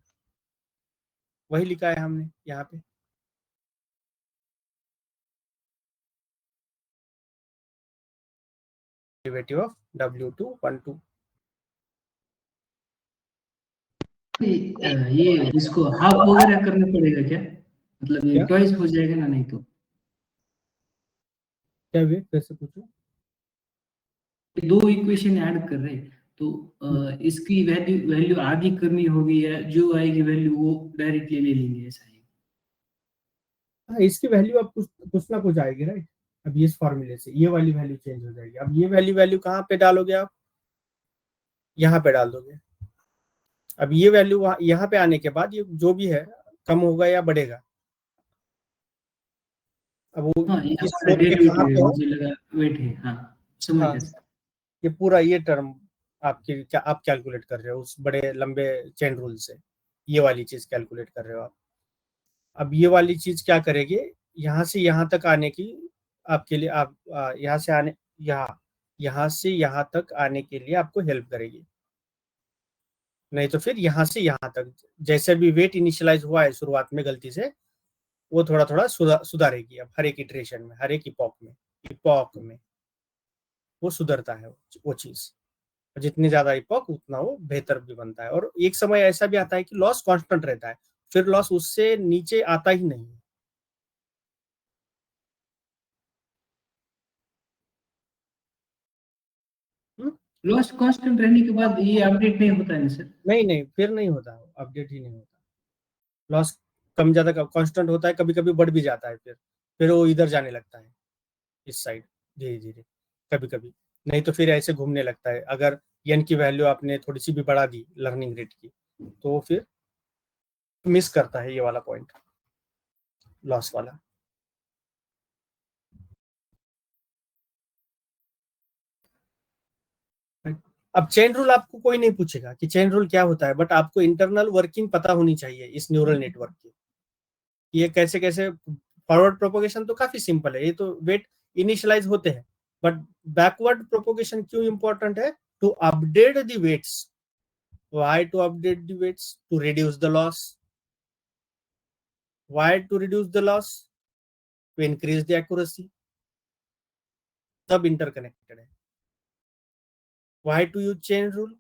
वही लिखा है हमने यहाँ पे। डेरिवेटिव ऑफ W212, ये इसको हाफ वगैरह करना पड़ेगा क्या, मतलब ये क्या ट्वाइस हो जाएगा ना, नहीं तो क्या वे फिर से पूछो। दो इक्वेशन ऐड कर रहे हैं, तो इसकी वैल्यू आगे करनी होगी, या जो आएगी वैल्यू वो डायरेक्टली ले लेंगे, ऐसा है? हाँ, इसकी वैल्यू अब कुछ ना कुछ आएगी, राइट। अब इस फॉर्मूले से ये वाली वैल्यू चेंज हो जाएगी। अब ये वैल्यू कहाँ पे डालोगे आप, यहाँ पे डाल दोगे। अब ये वैल्यू यहाँ पे आने के बाद ये जो भी है कम होगा या बढ़ेगा। अब वो हाँ, ये इस हमारा स्लोप के कहाँ डेरिवेटिव है, पे है, मुझे लगा वेट है। हाँ, समझ हाँ, गया। ये पूरा ये टर्म आपकी क्या आप कैलकुलेट कर रहे हो उस बड़े लंबे चेन रूल से, ये वाली चीज कैलकुलेट कर रहे हो आप। अब ये वाली चीज क्या करेगी, यहाँ से यहाँ तक आने की आपके लिए, आप यहाँ से आने, यहाँ से यहाँ तक आने के लिए आपको हेल्प करेगी। नहीं तो फिर यहाँ से यहाँ तक जैसे भी वेट इनिशियलाइज हुआ है शुरुआत में गलती से, वो थोड़ा थोड़ा सुधारेगी। अब हर एक इटरेशन में, हर एक इपॉक में वो सुधरता है वो चीज। जितनी ज्यादा इपॉक उतना वो बेहतर भी बनता है। और एक समय ऐसा भी आता है कि लॉस कांस्टेंट रहता है, फिर लॉस उससे नीचे आता ही नहीं है। लॉस कांस्टेंट रहने के बाद ये अपडेट नहीं होता है सर? नहीं, फिर नहीं होता, अपडेट ही नहीं होता। लॉस कम ज्यादा कांस्टेंट होता है, कभी कभी बढ़ भी जाता है, फिर वो इधर जाने लगता है इस साइड धीरे धीरे कभी कभी। नहीं तो फिर ऐसे घूमने लगता है। अगर एन की वैल्यू आपने थोड़ी सी भी बढ़ा दी लर्निंग रेट की, तो फिर मिस करता है ये वाला पॉइंट, लॉस वाला। अब चेन रूल आपको कोई नहीं पूछेगा कि चेन रूल क्या होता है, बट आपको इंटरनल वर्किंग पता होनी चाहिए इस न्यूरल नेटवर्क की। ये कैसे कैसे फॉरवर्ड प्रोपोगेशन तो काफी सिंपल है, ये तो वेट इनिशियलाइज होते हैं, बट बैकवर्ड प्रोपोगेशन क्यों इंपॉर्टेंट है, to update the weights. Why to update the weights, to reduce the loss. Why to reduce the loss, to increase the accuracy. सब इंटरकनेक्टेड है। Why to use chain rule,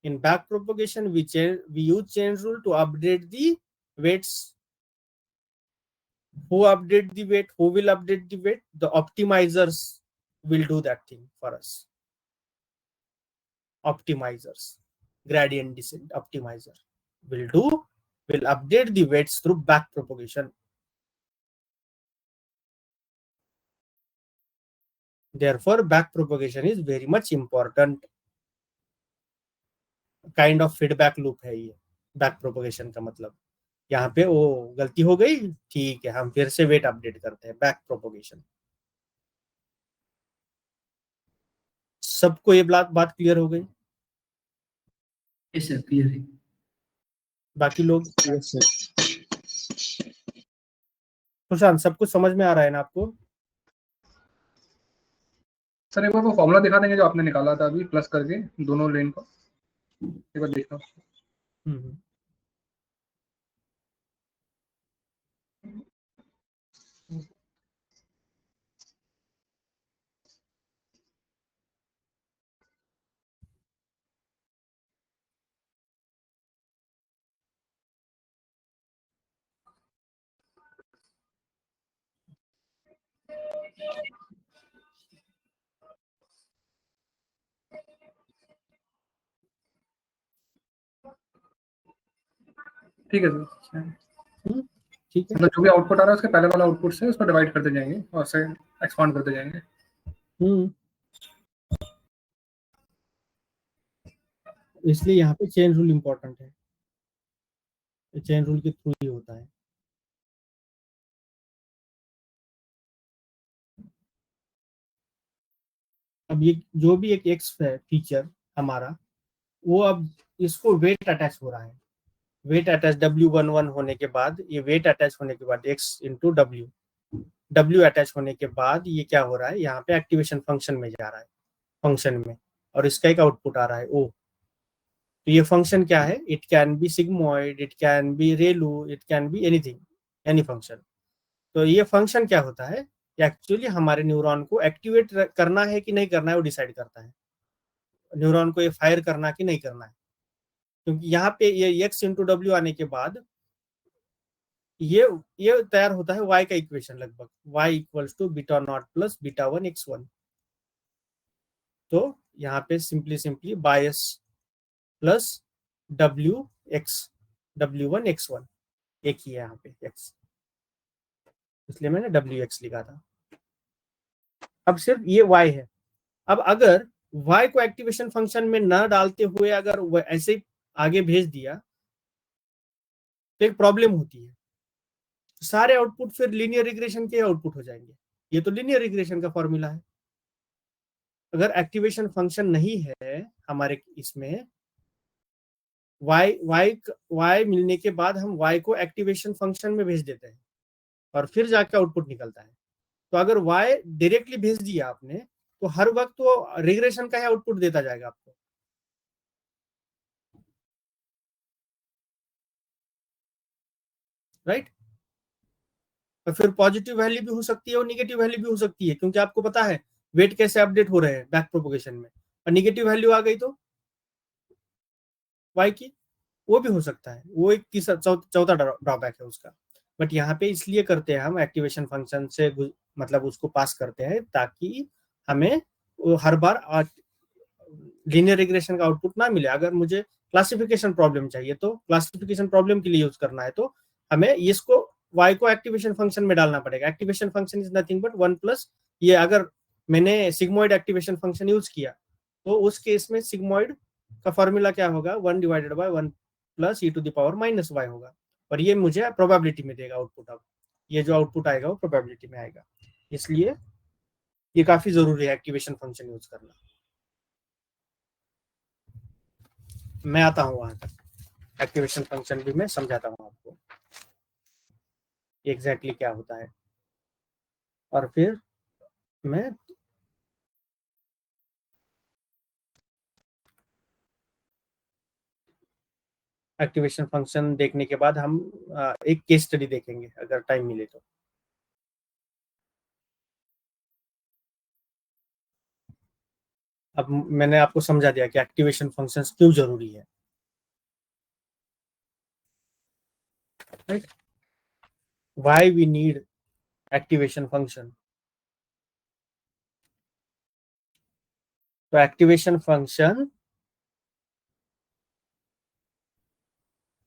in back propagation we use chain rule to update the weights. Who update the weight, who will update the weight, the optimizers will do that thing for us. Optimizers, gradient descent optimizer will do will update the weights through back propagation. Therefore, back propagation is very much important. Kind of feedback loop है ये back propagation का मतलब। यहाँ पे वो गलती हो गई, ठीक है, हम फिर से वेट अपडेट करते हैं, बैक प्रोपगेशन। सबको ये बात क्लियर हो गई? यस सर, क्लियर है। बाकी लोग? सुशांत, सब कुछ समझ में आ रहा है ना आपको? सर एक बार वो फॉर्मूला दिखा देंगे जो आपने निकाला था अभी प्लस करके दोनों लेन को, एक बार देखना। ठीक है सर, ठीक है, मतलब जो भी आउटपुट आ रहा है उसके पहले वाला आउटपुट से उसको डिवाइड करते जाएंगे और से एक्सपांड करते जाएंगे। इसलिए यहाँ पे चेन रूल इंपॉर्टेंट है, चेन रूल के थ्रू ही होता है। अब ये जो भी एक एक्स है फीचर हमारा, वो अब इसको वेट अटैच हो रहा है, वेट अटैच W11 होने के बाद, ये वेट अटैच होने के बाद x इंटू W अटैच होने के बाद ये क्या हो रहा है, यहाँ पे एक्टिवेशन फंक्शन में जा रहा है, फंक्शन में, और इसका एक आउटपुट आ रहा है O। तो ये फंक्शन क्या है, it can be sigmoid, it can be ReLU, it can be anything, any function. तो ये फंक्शन क्या होता है, एक्चुअली हमारे न्यूरॉन को एक्टिवेट करना है कि नहीं करना है वो डिसाइड करता है, न्यूरॉन को ये फायर करना कि नहीं करना है। क्योंकि यहाँ पे ये x इंटू डब्ल्यू आने के बाद ये तैयार होता है y का इक्वेशन, लगभग y equals to beta not plus beta 1 x1। तो यहाँ पे सिंपली बायस प्लस W1 x1 एक ही है यहाँ पे x, इसलिए मैंने WX लिखा था। अब सिर्फ ये y है। अब अगर y को एक्टिवेशन फंक्शन में न डालते हुए अगर ऐसे आगे भेज दिया तो एक प्रॉब्लम होती है, सारे आउटपुट फिर लीनियर रिग्रेशन के आउटपुट हो जाएंगे। ये तो लीनियर रिग्रेशन का फॉर्मूला है। अगर एक्टिवेशन फंक्शन नहीं है हमारे इसमें, y मिलने के बाद हम y को एक्टिवेशन फंक्शन में भेज देते हैं और फिर जाके आउटपुट निकलता है। तो अगर y डायरेक्टली भेज दिया आपने तो हर वक्त वो रिग्रेशन का ही आउटपुट देता जाएगा आपको, राइट। और फिर पॉजिटिव वैल्यू भी हो सकती है और निगेटिव वैल्यू भी हो सकती है, क्योंकि आपको पता है वेट कैसे अपडेट हो रहे हैं बैक प्रोपोगेशन में, और निगेटिव वैल्यू आ गई तो y की, वो भी हो सकता है, वो एक चौथा ड्रॉबैक है उसका। बट यहाँ पे इसलिए करते हैं हम एक्टिवेशन फंक्शन से, मतलब उसको पास करते हैं ताकि हमें हर बार लीनियर रिग्रेशन का आउटपुट ना मिले। अगर मुझे क्लासिफिकेशन प्रॉब्लम चाहिए तो क्लासिफिकेशन प्रॉब्लम के लिए यूज करना है तो हमें इसको y को एक्टिवेशन फंक्शन में डालना पड़ेगा। Activation function is nothing but 1 plus, ये अगर मैंने सिग्मोइड एक्टिवेशन फंक्शन यूज किया तो उस केस में सिग्मोइड का फॉर्मूला क्या होगा, 1 divided by 1 plus e to the power minus y होगा, और ये मुझे प्रोबेबिलिटी में देगा आउटपुट। अब ये जो आउटपुट आएगा वो प्रोबेबिलिटी में आएगा, इसलिए ये काफी जरूरी है एक्टिवेशन फंक्शन यूज करना। मैं आता हूँ वहां तक, एक्टिवेशन फंक्शन भी मैं समझाता हूँ आपको एग्जैक्टली क्या होता है, और फिर मैं एक्टिवेशन फंक्शन देखने के बाद हम एक केस स्टडी देखेंगे अगर टाइम मिले तो। अब मैंने आपको समझा दिया कि एक्टिवेशन फंक्शंस क्यों जरूरी है, right, why we need activation function. तो एक्टिवेशन फंक्शन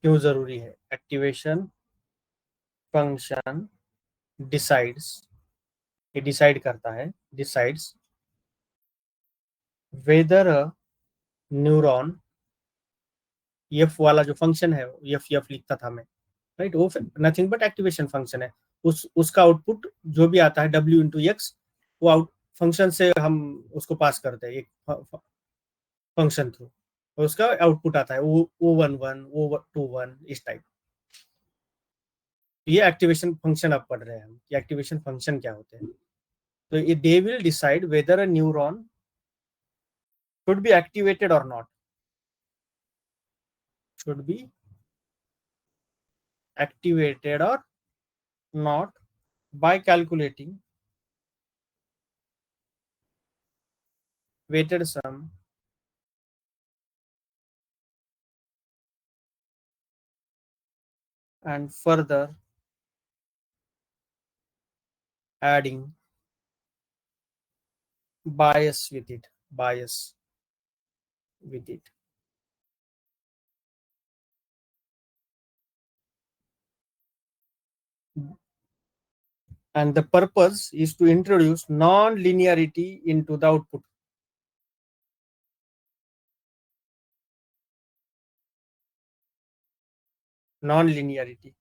क्यों जरूरी है? एक्टिवेशन फंक्शन डिसाइड्स, ये डिसाइड करता है, decides whether a neuron, F वाला जो फंक्शन है, एफ एफ लिखता था मैं, राइट, वो नथिंग बट एक्टिवेशन फंक्शन है। उसका आउटपुट जो भी आता है W इंटू एक्स, वो आउट फंक्शन से हम उसको पास करते हैं एक फंक्शन थ्रू, और उसका आउटपुट आता है O one one, O two one, इस टाइप। ये एक्टिवेशन फंक्शन अब पढ़ रहे हैं हम कि एक्टिवेशन फंक्शन क्या होते हैं। तो ये they will decide whether a neuron should be activated और not, should be activated or not by calculating weighted sum and further adding bias with it, bias with it. And the purpose is to introduce non-linearity into the output. Non-linearity,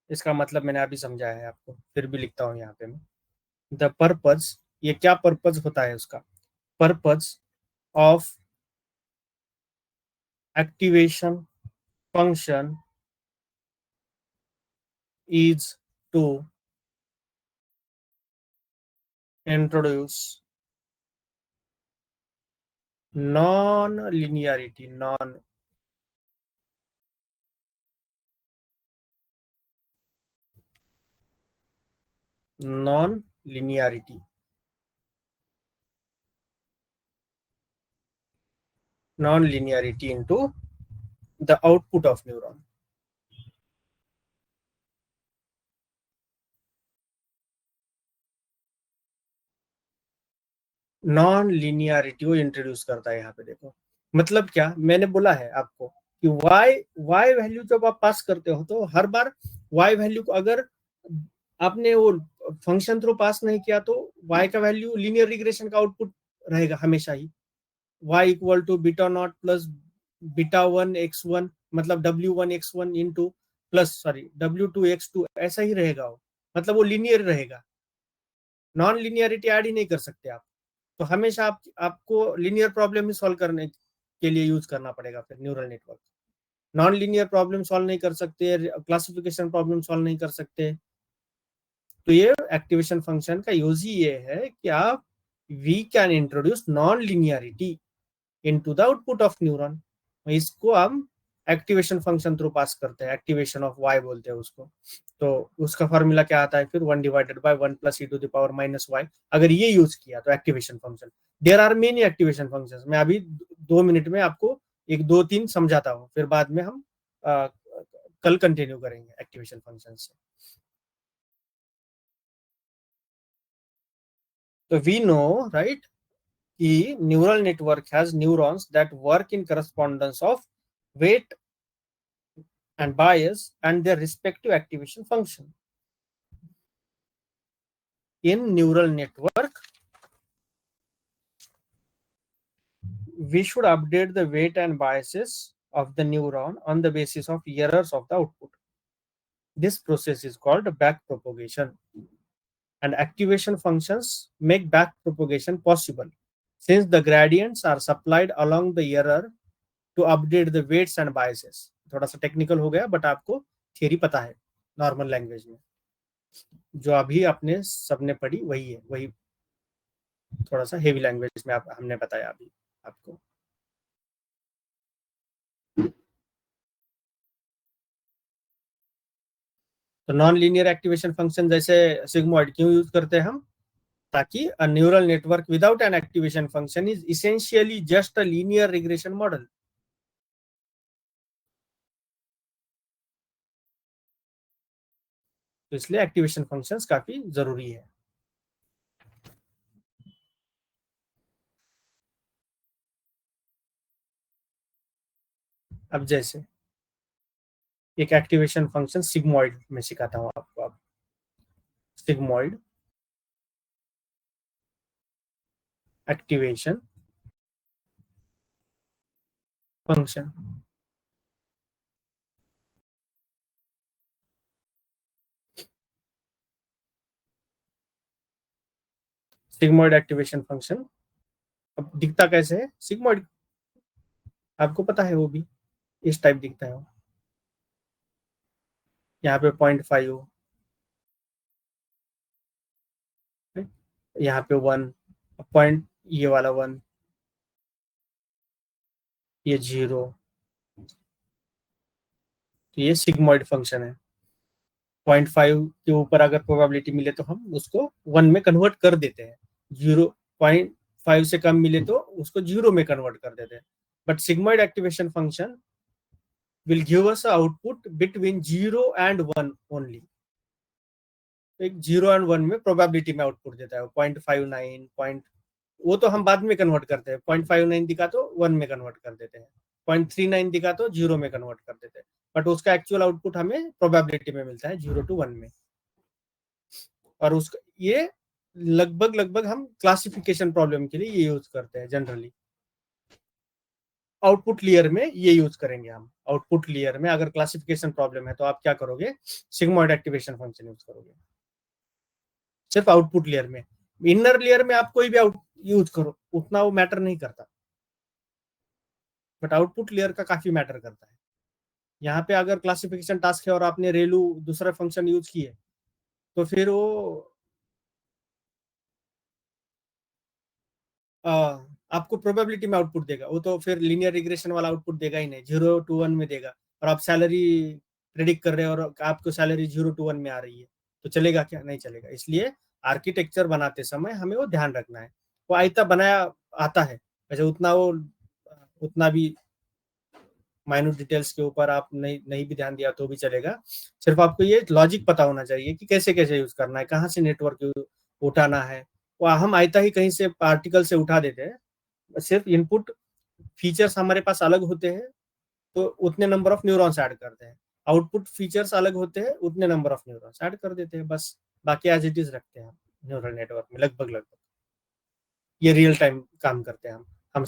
इसका मतलब मैंने अभी समझाया है आपको, फिर भी लिखता हूं यहाँ पे मैं। द पर्पज, ये क्या पर्पज होता है उसका? Purpose of activation function is to introduce non-linearity, non-linearity into the output of neuron. Non linearity वो इंट्रोड्यूस करता है यहाँ पे। देखो मतलब क्या मैंने बोला है आपको कि y वैल्यू जब आप पास करते हो तो हर बार y वैल्यू को अगर आपने वो फंक्शन थ्रू पास नहीं किया तो y का वैल्यू लीनियर रिग्रेशन का आउटपुट रहेगा हमेशा ही। y equal to beta not plus beta one x one, मतलब w1x1 into plus sorry w2x2, ऐसा ही रहेगा वो, मतलब वो लीनियर रहेगा। नॉन लिनियरिटी ऐड ही नहीं कर सकते आप। तो हमेशा आपको लीनियर प्रॉब्लम ही सॉल्व करने के लिए यूज करना पड़ेगा फिर neural network. Non linear problem solve नहीं कर सकते, क्लासिफिकेशन प्रॉब्लम सॉल्व नहीं कर सकते। तो ये एक्टिवेशन फंक्शन का यूज ही ये है कि आप we can introduce non linearity into the output of neuron. इसको हम एक्टिवेशन फंक्शन थ्रू पास करते हैं, एक्टिवेशन ऑफ वाई बोलते हैं उसको। तो उसका फॉर्मूला क्या आता है फिर? 1 divided by 1 plus e to the power minus y. अगर ये यूज किया तो activation function, there are many activation functions. मैं अभी 2 मिनट में आपको एक दो तीन समझाता हूँ, फिर बाद में हम कल कंटिन्यू करेंगे एक्टिवेशन फंक्शन से। तो वी नो राइट कि neural network has neurons that work in correspondence of weight and bias and their respective activation function. In neural network, we should update the weight and biases of the neuron on the basis of errors of the output. This process is called backpropagation, and activation functions make backpropagation possible since the gradients are supplied along the error to update the weights and biases. थोड़ा सा technical हो गया but आपको theory पता है normal language में, जो अभी आपने सबने पढ़ी वही है, वही थोड़ा सा हेवी लैंग्वेज में हमने बताया अभी आपको। तो नॉन लीनियर एक्टिवेशन फंक्शन जैसे सिग्मोइड क्यों यूज करते हैं हम? ताकि a neural network without an activation function is essentially just a linear regression model. तो इसलिए एक्टिवेशन फंक्शंस काफी जरूरी है। अब जैसे एक एक्टिवेशन फंक्शन सिग्मॉइड में सिखाता हूँ आपको। अब sigmoid activation function. Sigmoid activation function अब दिखता कैसे है? सिग्मॉइड आपको पता है, वो भी इस टाइप दिखता है वो। यहाँ पे 0.5, यहाँ पे 1 पॉइंट, ये वाला 1, ये 0। तो ये सिग्मॉइड फंक्शन है। 0.5 के ऊपर अगर प्रोबेबिलिटी मिले तो हम उसको 1 में कन्वर्ट कर देते हैं, 0.5 से कम मिले तो उसको 0 में कन्वर्ट कर देते हैं। But sigmoid activation function will give us a output between 0 and 1 only। एक 0 and 1 में प्रोबेबिलिटी में आउटपुट देता है 0.59 पॉइंट, वो तो हम बाद में कन्वर्ट करते हैं। 0.59 दिखा तो 1 में कन्वर्ट कर देते हैं, 0.39 दिखा तो 0 में कन्वर्ट कर देते हैं। बट उसका एक्चुअल आउटपुट हमें प्रोबेबिलिटी में मिलता है 0 to 1 में। और उसका ये लगभग हम क्लासिफिकेशन प्रॉब्लम के लिए ये यूज करते हैं जनरली। आउटपुट लेयर में ये यूज करेंगे हम। आउटपुट लेयर में अगर क्लासिफिकेशन प्रॉब्लम है तो आप क्या करोगे? सिग्मॉइड एक्टिवेशन फंक्शन यूज करोगे सिर्फ आउटपुट लेयर में। इनर लेयर में आप कोई भी यूज करो, उतना वो मैटर नहीं करता, बट आउटपुट लेयर का काफी मैटर करता है। यहाँ पे अगर क्लासिफिकेशन टास्क है और आपने रेलू दूसरा फंक्शन यूज किए तो फिर वो आपको प्रोबेबिलिटी में आउटपुट देगा, वो तो फिर लीनियर रिग्रेशन वाला आउटपुट देगा ही नहीं, 0 to 1 में देगा। और आप सैलरी प्रेडिक्ट कर रहे हो और आपको सैलरी 0 to 1 में आ रही है, तो चलेगा क्या? नहीं चलेगा। इसलिए आर्किटेक्चर बनाते समय हमें वो ध्यान रखना है। वो आयता बनाया आता है वैसे, उतना भी माइन्यूट डिटेल्स के ऊपर आप नहीं भी ध्यान दिया तो भी चलेगा। सिर्फ आपको ये लॉजिक पता होना चाहिए कि कैसे कैसे यूज करना है, कहाँ से नेटवर्क उठाना है। वो हम आयता ही कहीं से पार्टिकल से उठा देते हैं, सिर्फ इनपुट फीचर्स हमारे पास अलग होते हैं तो उतने नंबर ऑफ न्यूरॉन्स ऐड करते हैं, आउटपुट फीचर्स अलग होते हैं उतने नंबर ऑफ न्यूरॉन्स ऐड कर देते हैं, बस। बाकी एज इट इज रखते हैं न्यूरल नेटवर्क में लगभग। ये रियल टाइम काम करते हैं हम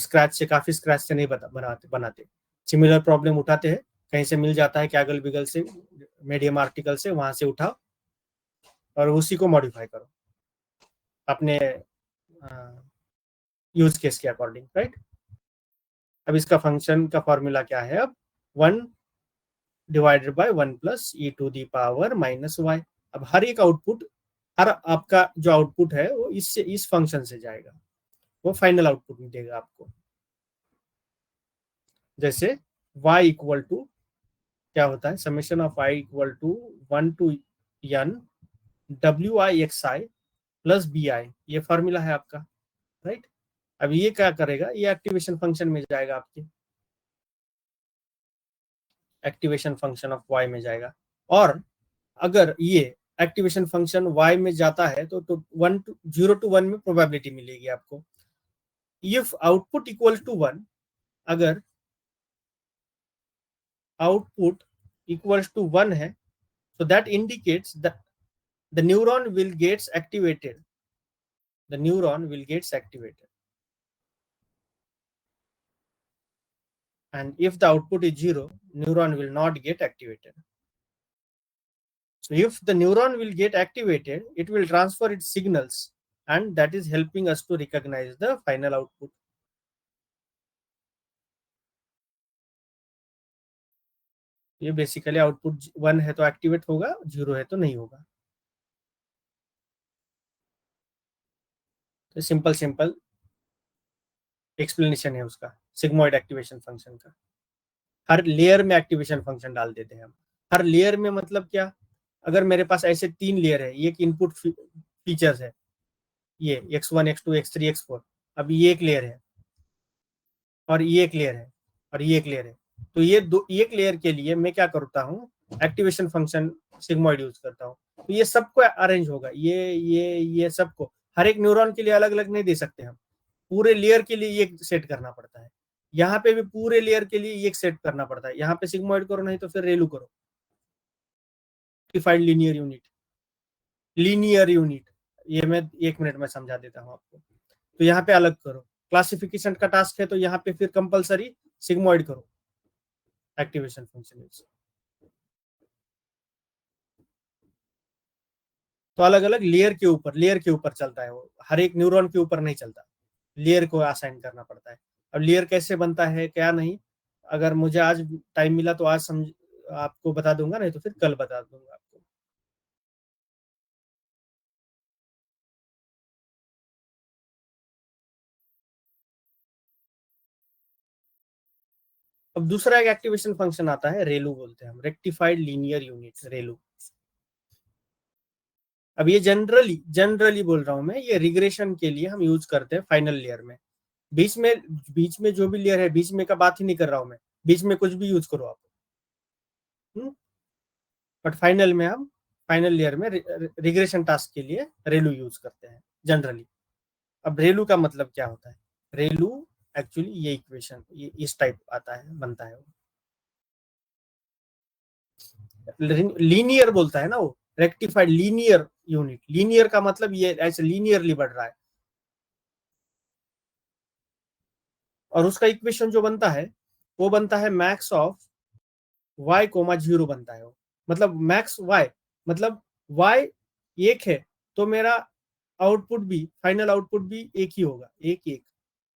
काफी स्क्रैच से नहीं बनाते। सिमिलर प्रॉब्लम उठाते हैं, कहीं से मिल जाता है कैगल बिगल से, मीडियम आर्टिकल से, वहां से उठाओ और उसी को मॉडिफाई करो अपने यूज केस के अकॉर्डिंग, राइट। अब इसका फंक्शन का फॉर्मूला क्या है? अब 1 divided by 1 plus e to the power minus y। अब हर एक आउटपुट, हर आपका जो आउटपुट है वो इस फंक्शन से जाएगा, वो फाइनल आउटपुट देगा आपको। जैसे y इक्वल टू क्या होता है? Summation of y equal to 1 to n wi(xi) plus bi, ये फॉर्मूला है आपका, राइट। अब ये क्या करेगा? ये एक्टिवेशन फंक्शन में जाएगा, आपके एक्टिवेशन फंक्शन ऑफ y में जाएगा। और अगर ये एक्टिवेशन फंक्शन y में जाता है तो 0 to 1 में प्रोबेबिलिटी मिलेगी आपको। इफ आउटपुट इक्वल टू 1, अगर आउटपुट इक्वल्स टू 1 है, so that indicates that the neuron will gets activated. The neuron will gets activated. And if the output is 0, neuron will not get activated. So if the neuron will get activated, it will transfer its signals, and that is helping us to recognize the final output. ये basically output 1 है तो activate होगा, 0 है तो नहीं होगा। तो simple explanation है उसका, सिग्मॉइड एक्टिवेशन फंक्शन का। हर लेयर में एक्टिवेशन फंक्शन डाल देते हैं हम। हर लेयर में मतलब क्या? अगर मेरे पास ऐसे 3 लेयर है, ये एक इनपुट फीचर्स है, ये x1 x2 x3 x4। अब ये एक लेयर है और ये एक लेयर है और ये एक लेयर है, तो ये एक लेयर के लिए मैं क्या करता हूँ? एक्टिवेशन फंक्शन सिग्मॉइड यूज करता हूँ। तो ये सबको अरेंज होगा, ये सबको, हर एक न्यूरॉन के लिए अलग अलग नहीं दे सकते हम, पूरे लेयर के लिए ये सेट करना पड़ता है। यहाँ पे भी पूरे लेयर के लिए ये सेट करना पड़ता है। यहाँ पे सिग्मॉइड करो, नहीं तो फिर रेलू करो, rectified linear unit, linear unit, ये मैं 1 मिनट में समझा देता हूं आपको। तो यहाँ पे अलग करो, क्लासिफिकेशन का टास्क है तो यहाँ पे फिर कंपलसरी सिग्मोइड करो एक्टिवेशन फंक्शन। तो अलग अलग लेयर के ऊपर चलता है वो, हर एक न्यूरॉन के ऊपर नहीं चलता, लेयर को असाइन करना पड़ता है। अब लेयर कैसे बनता है क्या नहीं, अगर मुझे आज टाइम मिला तो आज समझ आपको बता दूंगा, नहीं तो फिर कल बता दूंगा आपको। अब दूसरा एक एक्टिवेशन फंक्शन आता है, रेलू बोलते हैं हम, रेक्टिफाइड लीनियर यूनिट, रेलू। अब ये जनरली बोल रहा हूं मैं, ये रिग्रेशन के लिए हम यूज करते हैं फाइनल लेयर में। बीच में जो भी लेयर है, बीच में का बात ही नहीं कर रहा हूं मैं, बीच में कुछ भी यूज करो आप, बट फाइनल में हम फाइनल लेयर में रिग्रेशन टास्क के लिए रेलू यूज करते हैं जनरली। अब रेलू का मतलब क्या होता है, रेलू एक्चुअली ये इक्वेशन ये इस टाइप आता है, बनता है। लीनियर बोलता है ना वो, रेक्टिफाइड लीनियर यूनिट, लीनियर का मतलब ये ऐसे लीनियरली बढ़ रहा है। और उसका इक्वेशन जो बनता है वो बनता है मैक्स ऑफ y कोमा 0 बनता है वो, मतलब मैक्स y, मतलब y 1 है तो मेरा आउटपुट भी, फाइनल आउटपुट भी एक ही होगा, एक एक।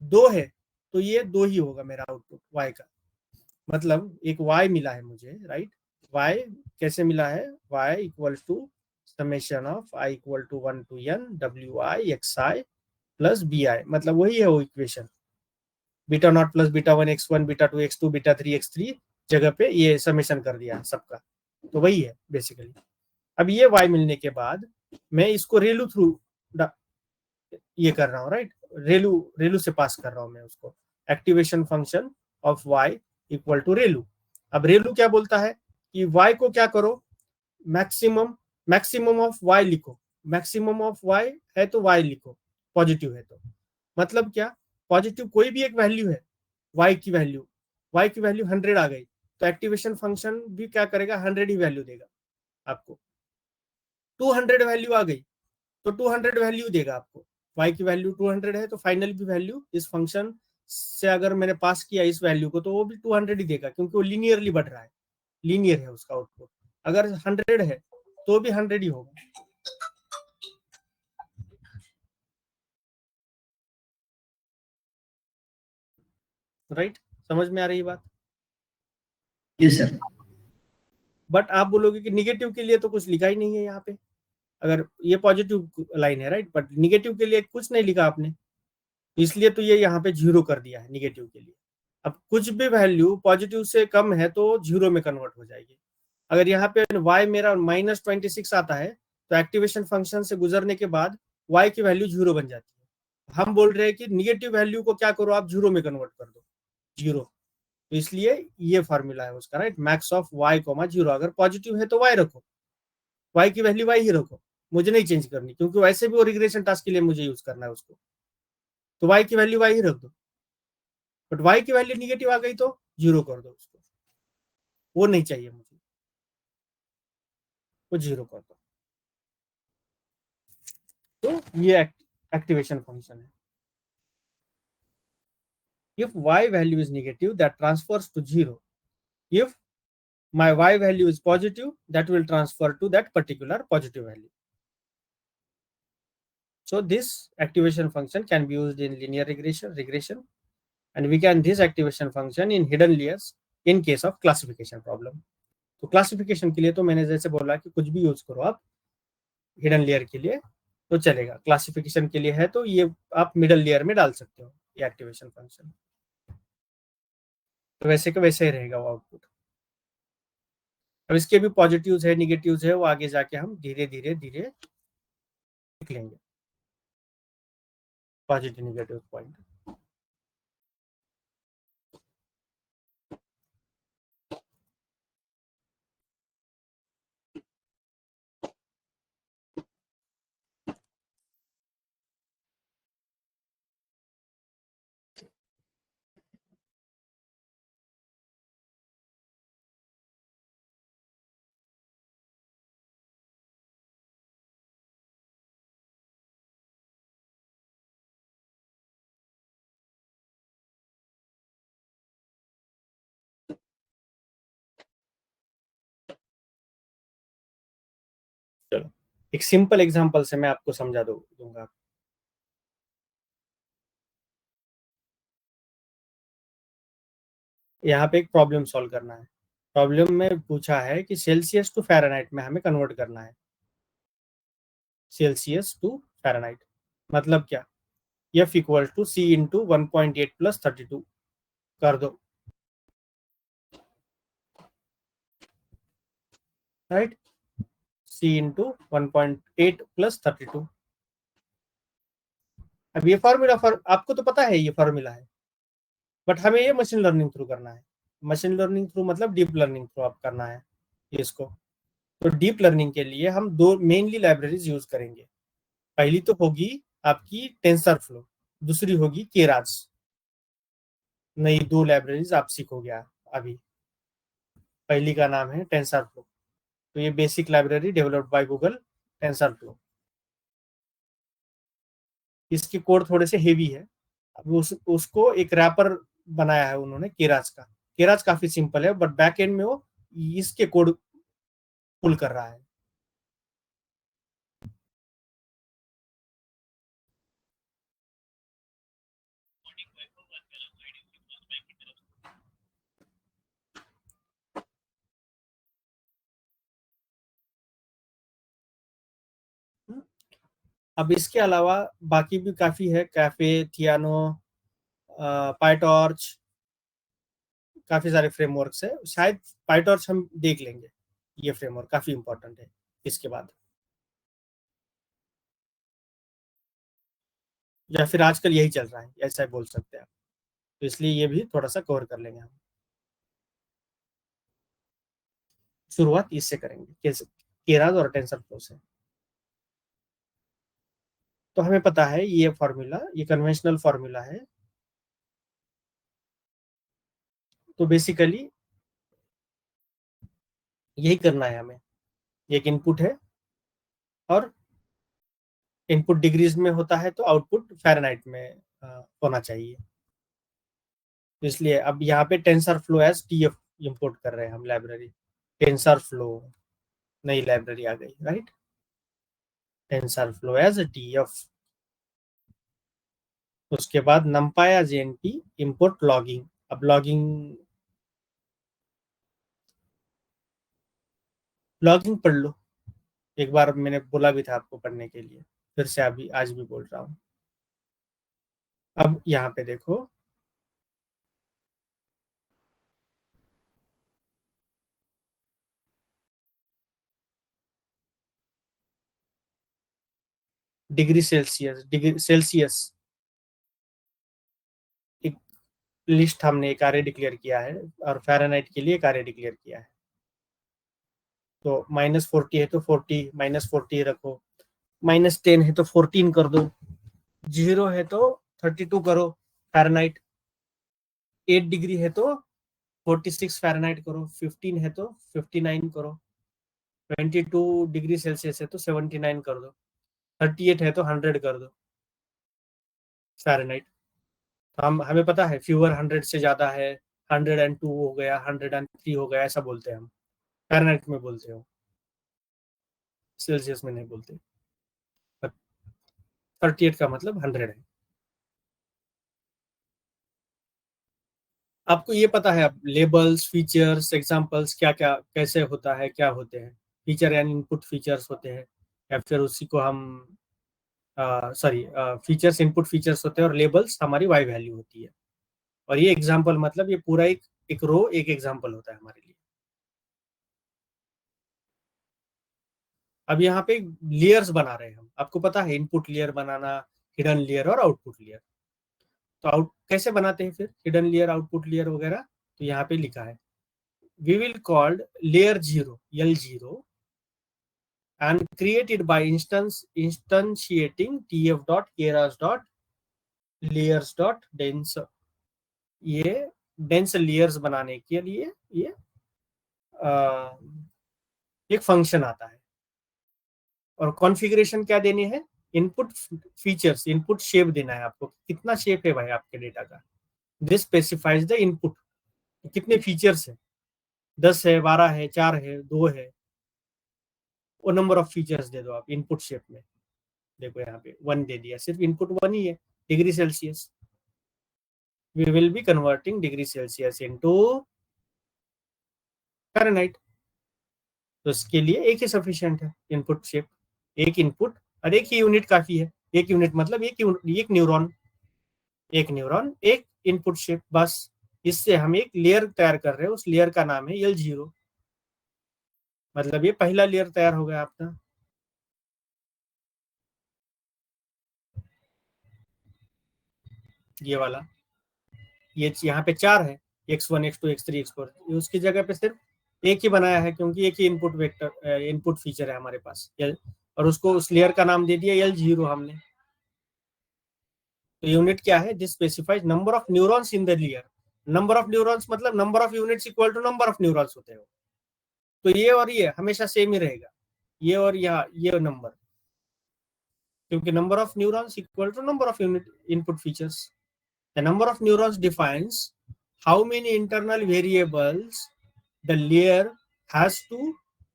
2 है तो ये 2 ही होगा मेरा आउटपुट y का, मतलब एक y मिला है मुझे, राइट। y कैसे मिला है, y equal to summation of i equal to 1 to n wi xi plus bi, मतलब वही है वो equation, beta not plus beta 1 x1 beta 2 x2 beta 3 x3 जगह पे ये समेशन कर दिया सबका, तो वही है बेसिकली। अब ये y मिलने के बाद मैं इसको रेलू थ्रू ये कर रहा हूँ, राइट, रेलू से पास कर रहा हूँ मैं उसको, activation function of y equal to ReLU. अब रेलू क्या बोलता है कि y को क्या करो, मैक्सिमम ऑफ y लिखो, मैक्सिमम ऑफ y है तो y लिखो, पॉजिटिव है तो, मतलब क्या, पॉजिटिव कोई भी एक वैल्यू है, y की वैल्यू 100 आ गई तो एक्टिवेशन फंक्शन भी क्या करेगा, 100 ही वैल्यू देगा आपको। 200 वैल्यू आ गई तो 200 वैल्यू देगा आपको, y की वैल्यू 200 है तो फाइनल भी वैल्यू इस फंक्शन से अगर मैंने पास किया इस वैल्यू को तो वो भी 200 ही देगा, क्योंकि वो लीनियरली बढ़ रहा है, लीनियर है उसका आउटपुट। अगर 100 है तो भी 100 ही होगा, राइट। समझ में आ रही बात? Yes sir. बट आप बोलोगे कि निगेटिव के लिए तो कुछ लिखा ही नहीं है यहाँ पे, अगर ये पॉजिटिव लाइन है, राइट, बट निगेटिव के लिए कुछ नहीं लिखा आपने, इसलिए तो ये यहाँ पे 0 कर दिया है निगेटिव के लिए। अब कुछ भी वैल्यू पॉजिटिव से कम है तो 0 में कन्वर्ट हो जाएगी। अगर यहाँ पे y मेरा -26 आता है तो एक्टिवेशन फंक्शन से गुजरने के बाद y की वैल्यू 0 बन जाती है। हम बोल रहे हैं कि निगेटिव वैल्यू को क्या करो, आप 0 में कन्वर्ट कर दो, 0। तो इसलिए ये फॉर्मूला है उसका, right, max of y comma 0। अगर पॉजिटिव है तो y रखो, y की वैल्यू y ही रखो, मुझे नहीं चेंज करनी, क्योंकि वैसे भी वो रिग्रेशन टास्क के लिए मुझे यूज करना है उसको, तो y की वैल्यू y ही रख दो। बट y की वैल्यू निगेटिव आ गई तो 0 कर दो उसको, वो नहीं चाहिए मुझे, वो 0 कर दो। तो ये एक्टिवेशन फंक्शन है। If y value is negative, that transfers to 0. If my y value is positive, that will transfer to that particular positive value. So this activation function can be used in linear regression, and we can this activation function in hidden layers in case of classification problem. तो classification के लिए तो मैंने जैसे बोला कि कुछ भी यूज करो आप हिडन लेयर के लिए तो चलेगा, क्लासिफिकेशन के लिए है तो ये आप मिडल लेयर में डाल सकते हो ये एक्टिवेशन फंक्शन, तो वैसे का वैसे ही रहेगा वो आउटपुट। अब इसके भी पॉजिटिव्स है निगेटिव्स है, वो आगे जाके हम धीरे धीरे लिख लेंगे, पॉजिटिव निगेटिव पॉइंट। चलो एक सिंपल एग्जांपल से मैं आपको समझा दूंगा। यहाँ पे एक प्रॉब्लम सॉल्व करना है। प्रॉब्लम में पूछा है कि सेल्सियस टू फ़ारेनहाइट में हमें कन्वर्ट करना है। सेल्सियस टू फ़ारेनहाइट मतलब क्या, F equal to C into 1.8 plus 32 कर दो, राइट। C into 1.8 plus 32। अब ये फॉर्मूला आपको तो पता है, ये फॉर्मूला है, बट हमें ये मशीन लर्निंग थ्रू करना है। मशीन लर्निंग थ्रू मतलब डीप लर्निंग थ्रू आप करना है इसको। तो डीप लर्निंग के लिए हम दो मेनली लाइब्रेरीज यूज करेंगे। पहली तो होगी आपकी टेंसर फ्लो, दूसरी होगी केरास। नई दो लाइब्रेरीज आप सीखोगे अभी। पहली का नाम है टेंसर फ्लो, तो ये basic library developed by Google, tensor flow. इसके कोड थोड़े से हेवी है। अब उसको एक रैपर बनाया है उन्होंने केरास का। केरास काफी सिंपल है, बट बैक एंड में वो इसके कोड पुल कर रहा है। अब इसके अलावा बाकी भी काफी है, कैफे, थियानो, पाइटॉर्च, काफी सारे फ्रेमवर्क्स है। शायद पाइटॉर्च हम देख लेंगे, ये फ्रेमवर्क काफी इंपॉर्टेंट है इसके बाद। या फिर आजकल यही चल रहा है, ऐसा बोल सकते हैं आप। तो इसलिए ये भी थोड़ा सा कवर कर लेंगे हम। शुरुआत इससे करेंगे, केरास और टेंसर फ्लो से। तो हमें पता है ये फॉर्मूला, ये कन्वेंशनल फॉर्मूला है। तो बेसिकली यही करना है हमें। एक इनपुट है और इनपुट डिग्रीज में होता है, तो आउटपुट फ़ारेनहाइट में होना चाहिए। तो इसलिए अब यहाँ पे TensorFlow as TF import कर रहे हैं हम लाइब्रेरी। टेंसर फ्लो नई लाइब्रेरी आ गई, right. TensorFlow as TF। उसके बाद numpy as NP import logging. अब लॉगिंग पढ़ लो, एक बार मैंने बोला भी था आपको पढ़ने के लिए, फिर से अभी आज भी बोल रहा हूँ। अब यहाँ पे देखो, डिग्री सेल्सियस एक लिस्ट हमने एक array डिक्लेयर किया है, और फ़ारेनहाइट के लिए एक array डिक्लेयर किया है। तो -40 है तो 40 -40 रखो, -10 है तो 14 कर दो, 0 है तो 32 करो फ़ारेनहाइट, 8 डिग्री है तो 46 फ़ारेनहाइट करो, 15 है तो 59 करो, 22 डिग्री सेल्सियस है तो 79 कर दो, 38 है तो 100 कर दो फ़ारेनहाइट। तो हमें पता है फ्यूअर 100 से ज़्यादा है, 102 हो गया, 103 हो गया, ऐसा बोलते हैं हम। फ़ारेनहाइट में बोलते हो, सेल्सियस में नहीं बोलते। 38 का मतलब 100 है। आपको ये पता है, अब लेबल्स, फीचर्स, एग्जांपल्स क्या क्या कैसे होता है, क्या होते हैं। फीचर यानी इनपुट फीचर्स होते हैं, या फिर उसी को हम सॉरी, फीचर्स इनपुट फीचर्स होते हैं, और लेबल्स हमारी वाई वैल्यू होती है। और ये एग्जांपल मतलब ये पूरा एक रो एक एग्जांपल होता है हमारे लिए। अब यहाँ पे लेयर्स बना रहे हैं हम, आपको पता है इनपुट लेयर बनाना, हिडन लेयर और आउटपुट लेयर। तो आउट कैसे बनाते हैं फिर हिडन लेयर, आउटपुट लेयर वगैरह। तो यहाँ पे लिखा है, we will called layer 0 L0 and create it by instantiating tf.keras.layers.dense। ये डेंस लेयर्स बनाने के लिए ये एक फंक्शन आता है। और कॉन्फ़िगरेशन क्या देने हैं, इनपुट फीचर्स, इनपुट शेप देना है आपको, कितना शेप है भाई आपके डेटा का। दिस स्पेसिफाइज द इनपुट, कितने फीचर्स है, 10 है, 12 है, 4 है, 2 है। वो नंबर ऑफ फीचर्स दे दो आप इनपुट शेप में। देखो यहाँ पे 1 दे दिया, सिर्फ इनपुट 1 ही है, degree Celsius. We will be converting degree Celsius into Fahrenheit. तो इसके लिए एक ही सफिशिएंट है इनपुट शेप, एक इनपुट और एक ही यूनिट काफी है। एक यूनिट मतलब एक न्यूरॉन, एक इनपुट शेप, बस। इससे हम एक लेयर तैयार कर रहे हैं, उस लेयर का नाम है L0। मतलब ये पहला लेयर तैयार हो गया आपका। ये वाला, ये यहाँ पे 4 है, x1 x2 x3 x4, उसकी जगह पे सिर्फ एक ही बनाया है, क्योंकि एक ही इनपुट वेक्टर इनपुट फीचर है हमारे पास और उसको उस लेयर का नाम दे दिया L0 हमने। तो यूनिट क्या है? This specifies number of neurons in the layer. Number of neurons मतलब number of units equal to number of neurons होते हैं। तो ये और ये हमेशा सेम ही रहेगा, ये और ये नंबर, क्योंकि number of neurons equal to number of unit input features. The number of neurons defines how many internal variables the layer has to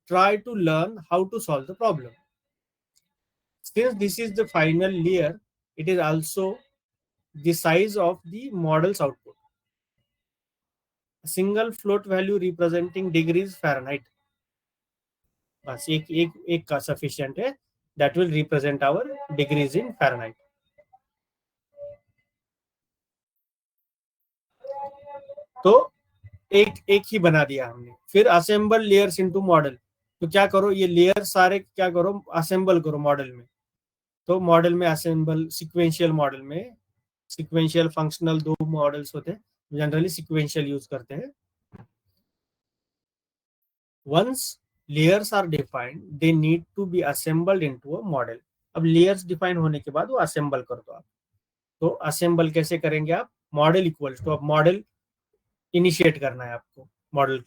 try to learn how to solve the problem. Since this is the final layer, it is also the size of the model's output. A single float value representing degrees Fahrenheit. बस एक का sufficient है, that will represent our degrees in Fahrenheit. तो एक ही बना दिया हमने। फिर असेंबल लेयर्स इनटू मॉडल। तो क्या करो, ये लेयर सारे क्या करो, असेंबल करो मॉडल में। तो मॉडल में असेंबल, सिक्वेंशियल मॉडल में, सिक्वेंशियल फंक्शनल 2 मॉडल्स होते हैं, जनरली सिक्वेंशियल यूज करते हैं। Once layers are defined they need to be assembled into a model. अब लेयर्स डिफाइन होने के बाद वो असेंबल कर दो आप। तो असेंबल कैसे करेंगे आप? मॉडल इक्वल्स टू, अब मॉडल इनिशिएट करना है आपको, मॉडल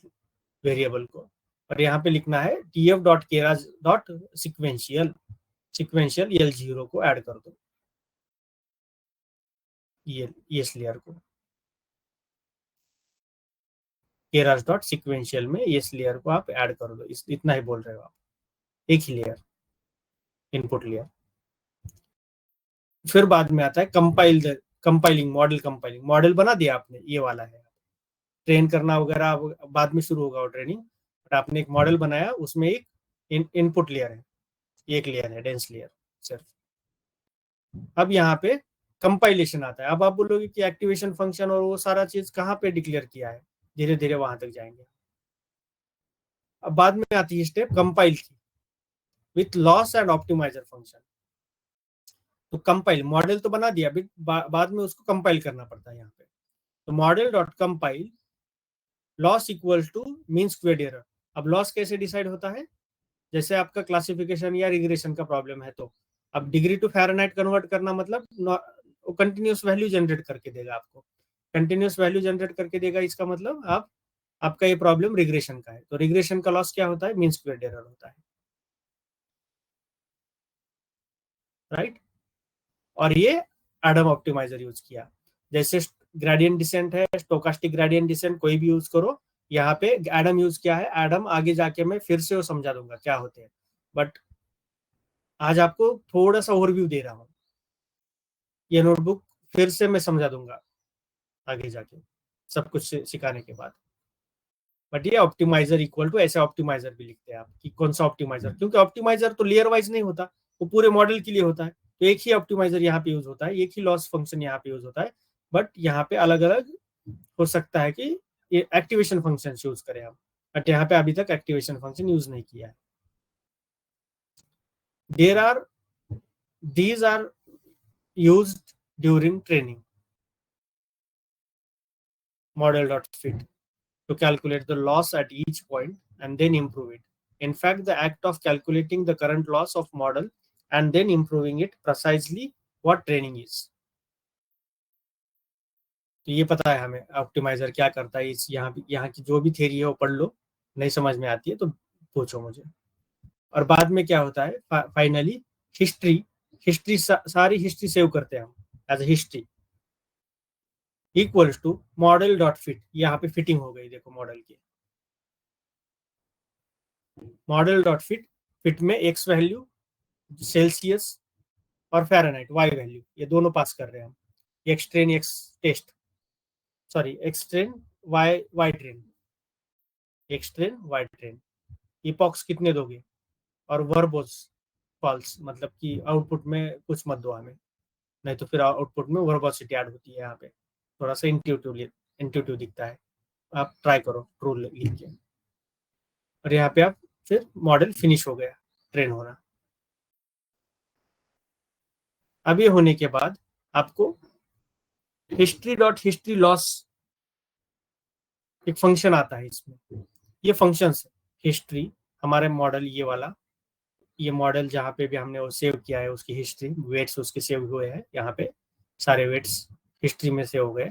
वेरिएबल को, और यहाँ पे लिखना है tf.keras.sequential, सिक्वेंशियल L0 को ऐड कर दो, ये इस लेयर को keras.sequential में इस लेयर को आप ऐड कर दो। इतना ही बोल रहे हो आप, एक ही लेयर, इनपुट लेयर। फिर बाद में आता है कंपाइलिंग, मॉडल कंपाइलिंग। मॉडल बना दिया आपने, ये वाला है, ट्रेन करना वगैरह बाद में शुरू होगा वो ट्रेनिंग, बट आपने एक मॉडल बनाया, उसमें एक इनपुट लेयर है, एक लेयर है डेंस लेयर सिर्फ। अब यहाँ पे कंपाइलेशन आता है। अब आप बोलोगे कि एक्टिवेशन फंक्शन और वो सारा चीज कहाँ पे डिक्लेयर किया है, धीरे धीरे वहां तक जाएंगे। अब बाद में आती है स्टेप कंपाइल की, with loss and optimizer function. तो कंपाइल, मॉडल तो बना दिया, बाद में उसको कंपाइल करना पड़ता है यहाँ पे। तो model dot compile loss equal to mean squared error. अब लॉस कैसे डिसाइड होता है? जैसे आपका क्लासिफिकेशन या रिग्रेशन का प्रॉब्लम है, तो अब डिग्री टू फ़ारेनहाइट कन्वर्ट करना मतलब वो कंटिन्यूस वैल्यू जनरेट करके देगा आपको। कंटिन्यूस वैल्यू जनरेट करके देगा, इसका मतलब आपका ये प्रॉब्लम रिग्रेशन का है। तो रिग्रेशन का लॉस क्या होता है? मीन स्क्वेयर्ड एरर होता है, राइट। और ये एडम ऑप्टिमाइजर यूज किया। जैसे ग्रेडियंट डिसेंट है, स्टोकास्टिक ग्रेडियंट डिसेंट, कोई भी यूज करो, यहाँ पे एडम यूज किया है। एडम आगे जाके मैं फिर से वो समझा दूंगा क्या होते हैं, बट आज आपको थोड़ा सा ओवरव्यू दे रहा हूँ। ये नोटबुक फिर से मैं समझा दूंगा आगे जाके, सब कुछ सिखाने के बाद। बट ये ऑप्टिमाइजर इक्वल टू, ऐसे ऑप्टिमाइजर भी लिखते हैं आप कि कौन सा ऑप्टिमाइजर, क्योंकि ऑप्टिमाइजर तो लेयर वाइज नहीं होता, वो पूरे मॉडल के लिए होता है। तो एक ही ऑप्टिमाइजर यहाँ पे यूज होता है, एक ही लॉस फंक्शन यहाँ पे यूज होता है, बट यहाँ पे अलग अलग हो सकता है कि ये एक्टिवेशन फंक्शन यूज करें हम, बट यहाँ पे अभी तक एक्टिवेशन फंक्शन यूज नहीं किया है। These are used during training. Model.fit to calculate the loss at each point and then improve it. In fact, the act of calculating the current loss of model and then improving it precisely what training is. तो ये पता है हमें optimiser क्या करता है। इस यहाँ की जो भी थ्योरी है वो पढ़ लो, नहीं समझ में आती है तो पूछो मुझे। और बाद में क्या होता है, फाइनली हिस्ट्री सारी हिस्ट्री सेव करते हैं हम as a history, equals to model dot fit. यहाँ पे फिटिंग हो गई, देखो मॉडल की, मॉडल डॉट फिट फिट में एक्स वैल्यू, सेल्सियस और फ़ारेनहाइट वाई वैल्यू, ये दोनों पास कर रहे हैं हम। X train X test, sorry X train Y train, X train Y train. Epochs कितने दोगे, और वर्बोस फॉल्स, मतलब कि आउटपुट में कुछ मत दो हमें, नहीं तो फिर आउटपुट में वर्बोसिटी ऐड होती है। यहाँ पे थोड़ा सा इंट्यूटिव दिखता है, आप ट्राई करो ट्रू लिख के, और यहाँ पे आप फिर मॉडल फिनिश हो गया ट्रेन होना। अब ये होने के बाद आपको हिस्ट्री लॉस एक फंक्शन आता है इसमें। ये फंक्शन है हिस्ट्री, हमारे मॉडल ये वाला, ये मॉडल जहाँ पे भी हमने वो सेव किया है उसकी हिस्ट्री, वेट्स उसके सेव हुए हैं यहाँ पे, सारे वेट्स हिस्ट्री में सेव हो गए।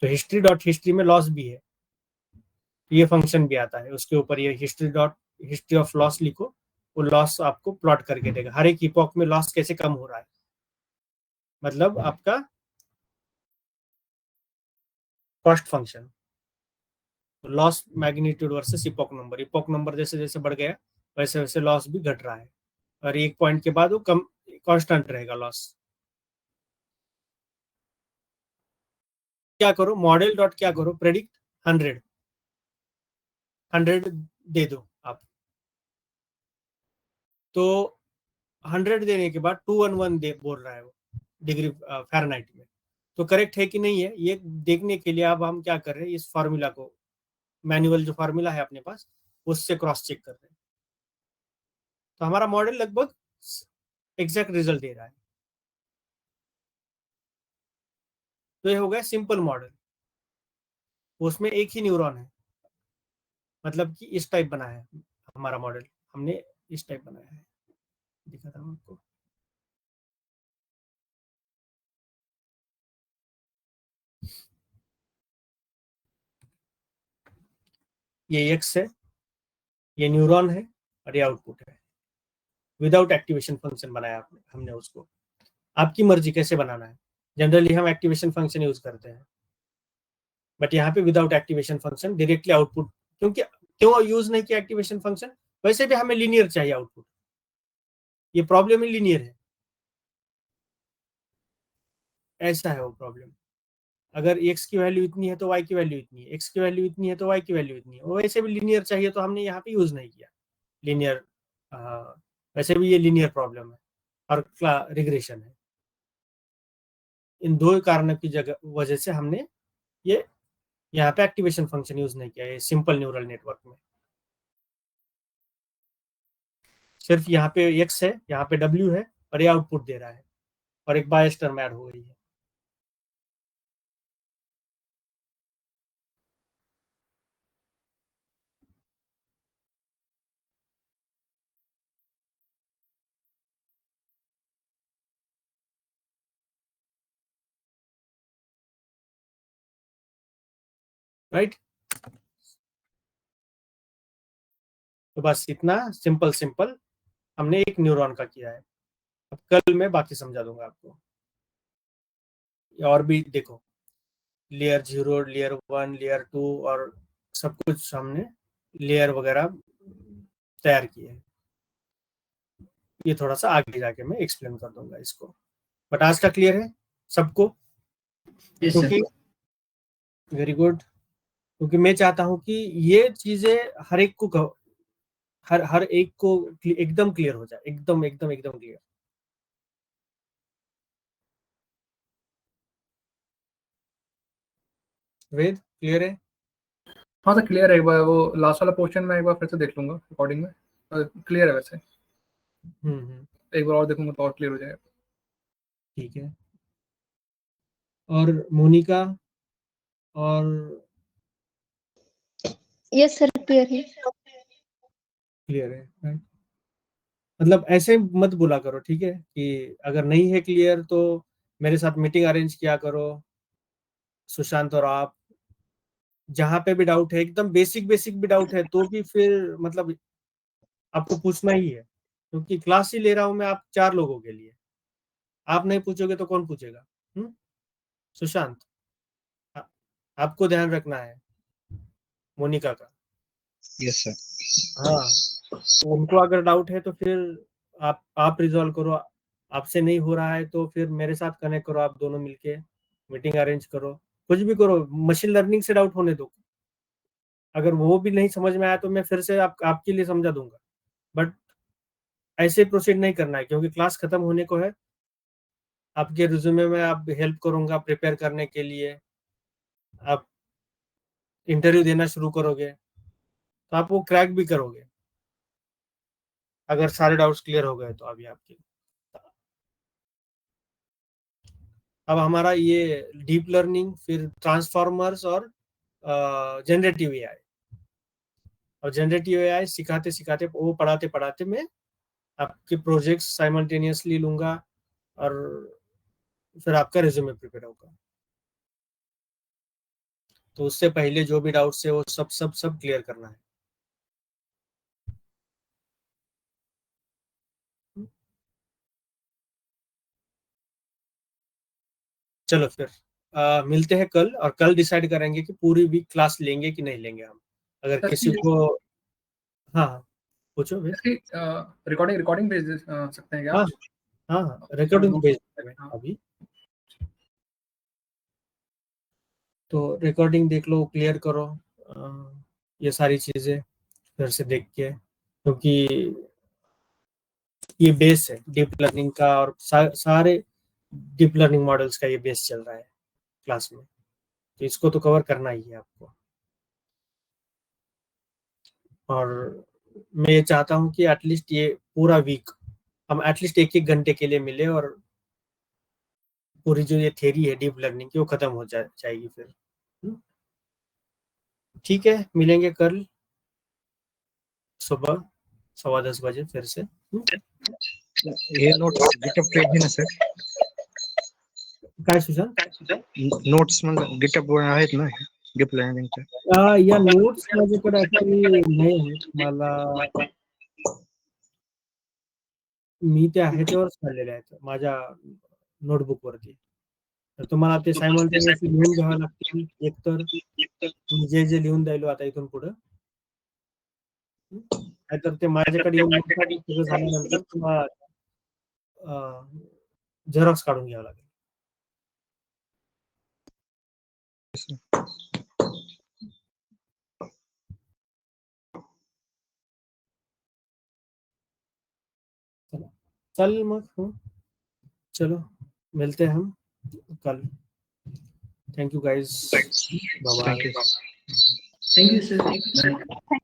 तो हिस्ट्री में लॉस भी है, ये फंक्शन भी आता है उसके ऊपर। ये हिस्ट्री ऑफ लॉस लिखो, वो लॉस आपको प्लॉट करके देगा, हर एक इपॉक में लॉस कैसे कम हो रहा है, मतलब आपका cost function. Loss magnitude versus epoch number जैसे जैसे बढ़ गया वैसे वैसे लॉस भी घट रहा है, और एक पॉइंट के बाद वो कम कांस्टेंट रहेगा लॉस। क्या करो, मॉडल डॉट क्या करो, प्रेडिक्ट 100 दे दो आप। तो 100 देने के बाद 211 दे बोल रहा है वो डिग्री फ़ारेनहाइट में, तो करेक्ट है कि नहीं है ये देखने के लिए अब हम क्या कर रहे हैं, इस फार्मूला को, मैनुअल जो फार्मूला है अपने पास उससे क्रॉस चेक कर रहे हैं। तो हमारा मॉडल लगभग एग्जैक्ट रिजल्ट दे रहा है। तो ये हो गया सिंपल मॉडल, उसमें एक ही न्यूरॉन है, मतलब कि इस टाइप बना है हमारा मॉडल, हमने इस टाइप बनाया है, दिखा था आपको। ये एक्स है, ये न्यूरॉन है, और ये आउटपुट है। विदाउट एक्टिवेशन फंक्शन बनाया हमने उसको, आपकी मर्जी कैसे बनाना है। जनरली हम एक्टिवेशन फंक्शन यूज करते हैं, बट यहाँ पे without activation function directly output, क्योंकि क्यों यूज नहीं किया एक्टिवेशन फंक्शन, वैसे भी हमें लीनियर चाहिए आउटपुट, ये प्रॉब्लम ही लीनियर है, ऐसा है वो प्रॉब्लम। अगर x की वैल्यू इतनी है तो y की वैल्यू इतनी है, x की वैल्यू इतनी है तो y की वैल्यू इतनी है, वैसे भी लीनियर चाहिए, तो हमने यहाँ पे यूज नहीं किया लीनियर। वैसे भी ये लीनियर प्रॉब्लम है और रिग्रेशन है, इन दो कारणों की वजह से हमने ये यहाँ पे एक्टिवेशन फंक्शन यूज नहीं किया है सिंपल न्यूरल नेटवर्क में। सिर्फ यहाँ पे x है, यहाँ पे w है, और ये आउटपुट दे रहा है, और एक बायस टर्म ऐड हो गई है। राइट, तो बस इतना सिंपल हमने एक न्यूरॉन का किया है। अब कल मैं बाकी समझा दूंगा आपको, और भी देखो, लेयर 0, लेयर 1, लेयर 2 और सब कुछ हमने लेयर वगैरह तैयार किए हैं। ये थोड़ा सा आगे जाके मैं एक्सप्लेन कर दूंगा इसको, बट आज का क्लियर है सबको? क्योंकि वेरी गुड, क्योंकि मैं चाहता हूं कि ये चीजें हर एक को हर एक को एकदम क्लियर हो जाए, एकदम एकदम एकदम क्लियर। वेद क्लियर है? हाँ सर क्लियर है, एक बार वो लास्ट वाला पोर्शन में एक बार फिर से देख लूंगा रिकॉर्डिंग में, क्लियर है वैसे। एक बार और देखूंगा तो और क्लियर हो जाएगा। ठीक है, और मोनिका और यस सर क्लियर है। क्लियर है, right? मतलब ऐसे मत बोला करो, ठीक है, कि अगर नहीं है क्लियर तो मेरे साथ मीटिंग अरेंज किया करो, सुशांत और आप, जहां पे भी डाउट है, एकदम बेसिक भी डाउट है तो भी फिर मतलब आपको पूछना ही है, क्योंकि क्लास ही ले रहा हूं मैं आप 4 लोगों के लिए, आप नहीं पूछोगे तो कौन पूछेगा? सुशांत, आ- आपको ध्यान रखना है मोनिका का। Yes sir. हाँ, उनको अगर डाउट है तो फिर आप रिजॉल्व करो, आपसे नहीं हो रहा है तो फिर मेरे साथ कनेक्ट करो, आप दोनों मिलके मीटिंग अरेंज करो, कुछ भी करो, मशीन लर्निंग से डाउट होने दो। अगर वो भी नहीं समझ में आया तो मैं फिर से आपके लिए समझा दूंगा, बट ऐसे प्रोसीड नहीं करना है क्योंकि क्लास खत्म होने को है। आपके रिज्यूमे में आप हेल्प करूंगा प्रिपेयर करने के लिए, आप इंटरव्यू देना शुरू करोगे तो आप वो क्रैक भी करोगे अगर सारे डाउट्स क्लियर हो गए तो। अभी आपके अब हमारा ये डीप लर्निंग, फिर ट्रांसफॉर्मर्स और जनरेटिव एआई, और जनरेटिव एआई सिखाते सिखाते, वो पढ़ाते पढ़ाते मैं आपके प्रोजेक्ट्स साइमल्टेनियसली लूंगा और फिर आपका रिज्यूमे प्रिपेयर होगा। तो उससे पहले जो भी डाउट्स है वो सब क्लियर करना है। चलो फिर मिलते हैं कल, और कल डिसाइड करेंगे कि पूरी वीक क्लास लेंगे कि नहीं लेंगे हम। अगर किसी को, हाँ पूछो भाई। इसकी रिकॉर्डिंग भेज सकते हैं क्या? हाँ हाँ, रिकॉर्डिंग भेज अभी, तो रिकॉर्डिंग देख लो, क्लियर करो ये सारी चीजें फिर से देख के, क्योंकि ये बेस है डीप लर्निंग का, और सारे डीप लर्निंग मॉडल्स का ये बेस चल रहा है क्लास में, तो इसको तो कवर करना ही है आपको। और मैं ये चाहता हूँ कि एटलीस्ट ये पूरा वीक हम एटलीस्ट एक घंटे के लिए मिले, और पूरी जो ये थ्योरी है डीप लर्निंग की वो खत्म हो जाएगी फिर। ठीक है, मिलेंगे कल सुबह 10:15 बजे फिर से। हे नोट्स गिटअप पेज आहे ना सर? काय सुशांत? नोट्स म्हणजे गिटअप आहेत ना डीप लर्निंगच्या? या नोट्स माझ्याकडे ऍक्च्युअली नाही आहेत, मला मी ते आहे तेवढंच काढलेले आहेत माझ्या नोटबुक वरती, तर तुम्हाला ते सायमल्टेनियसली लिहून घ्यावं लागतील, एकतर मी जे जे लिहून द्यायलो आता इथून पुढं, नाहीतर ते माझ्याकडे येऊन सगळं झाल्यानंतर तुम्हाला झेरॉक्स काढून घ्यावं लागेल। चल मग, चलो मिलते हैं हम कल। Thank you guys, bye bye. Thank you sir.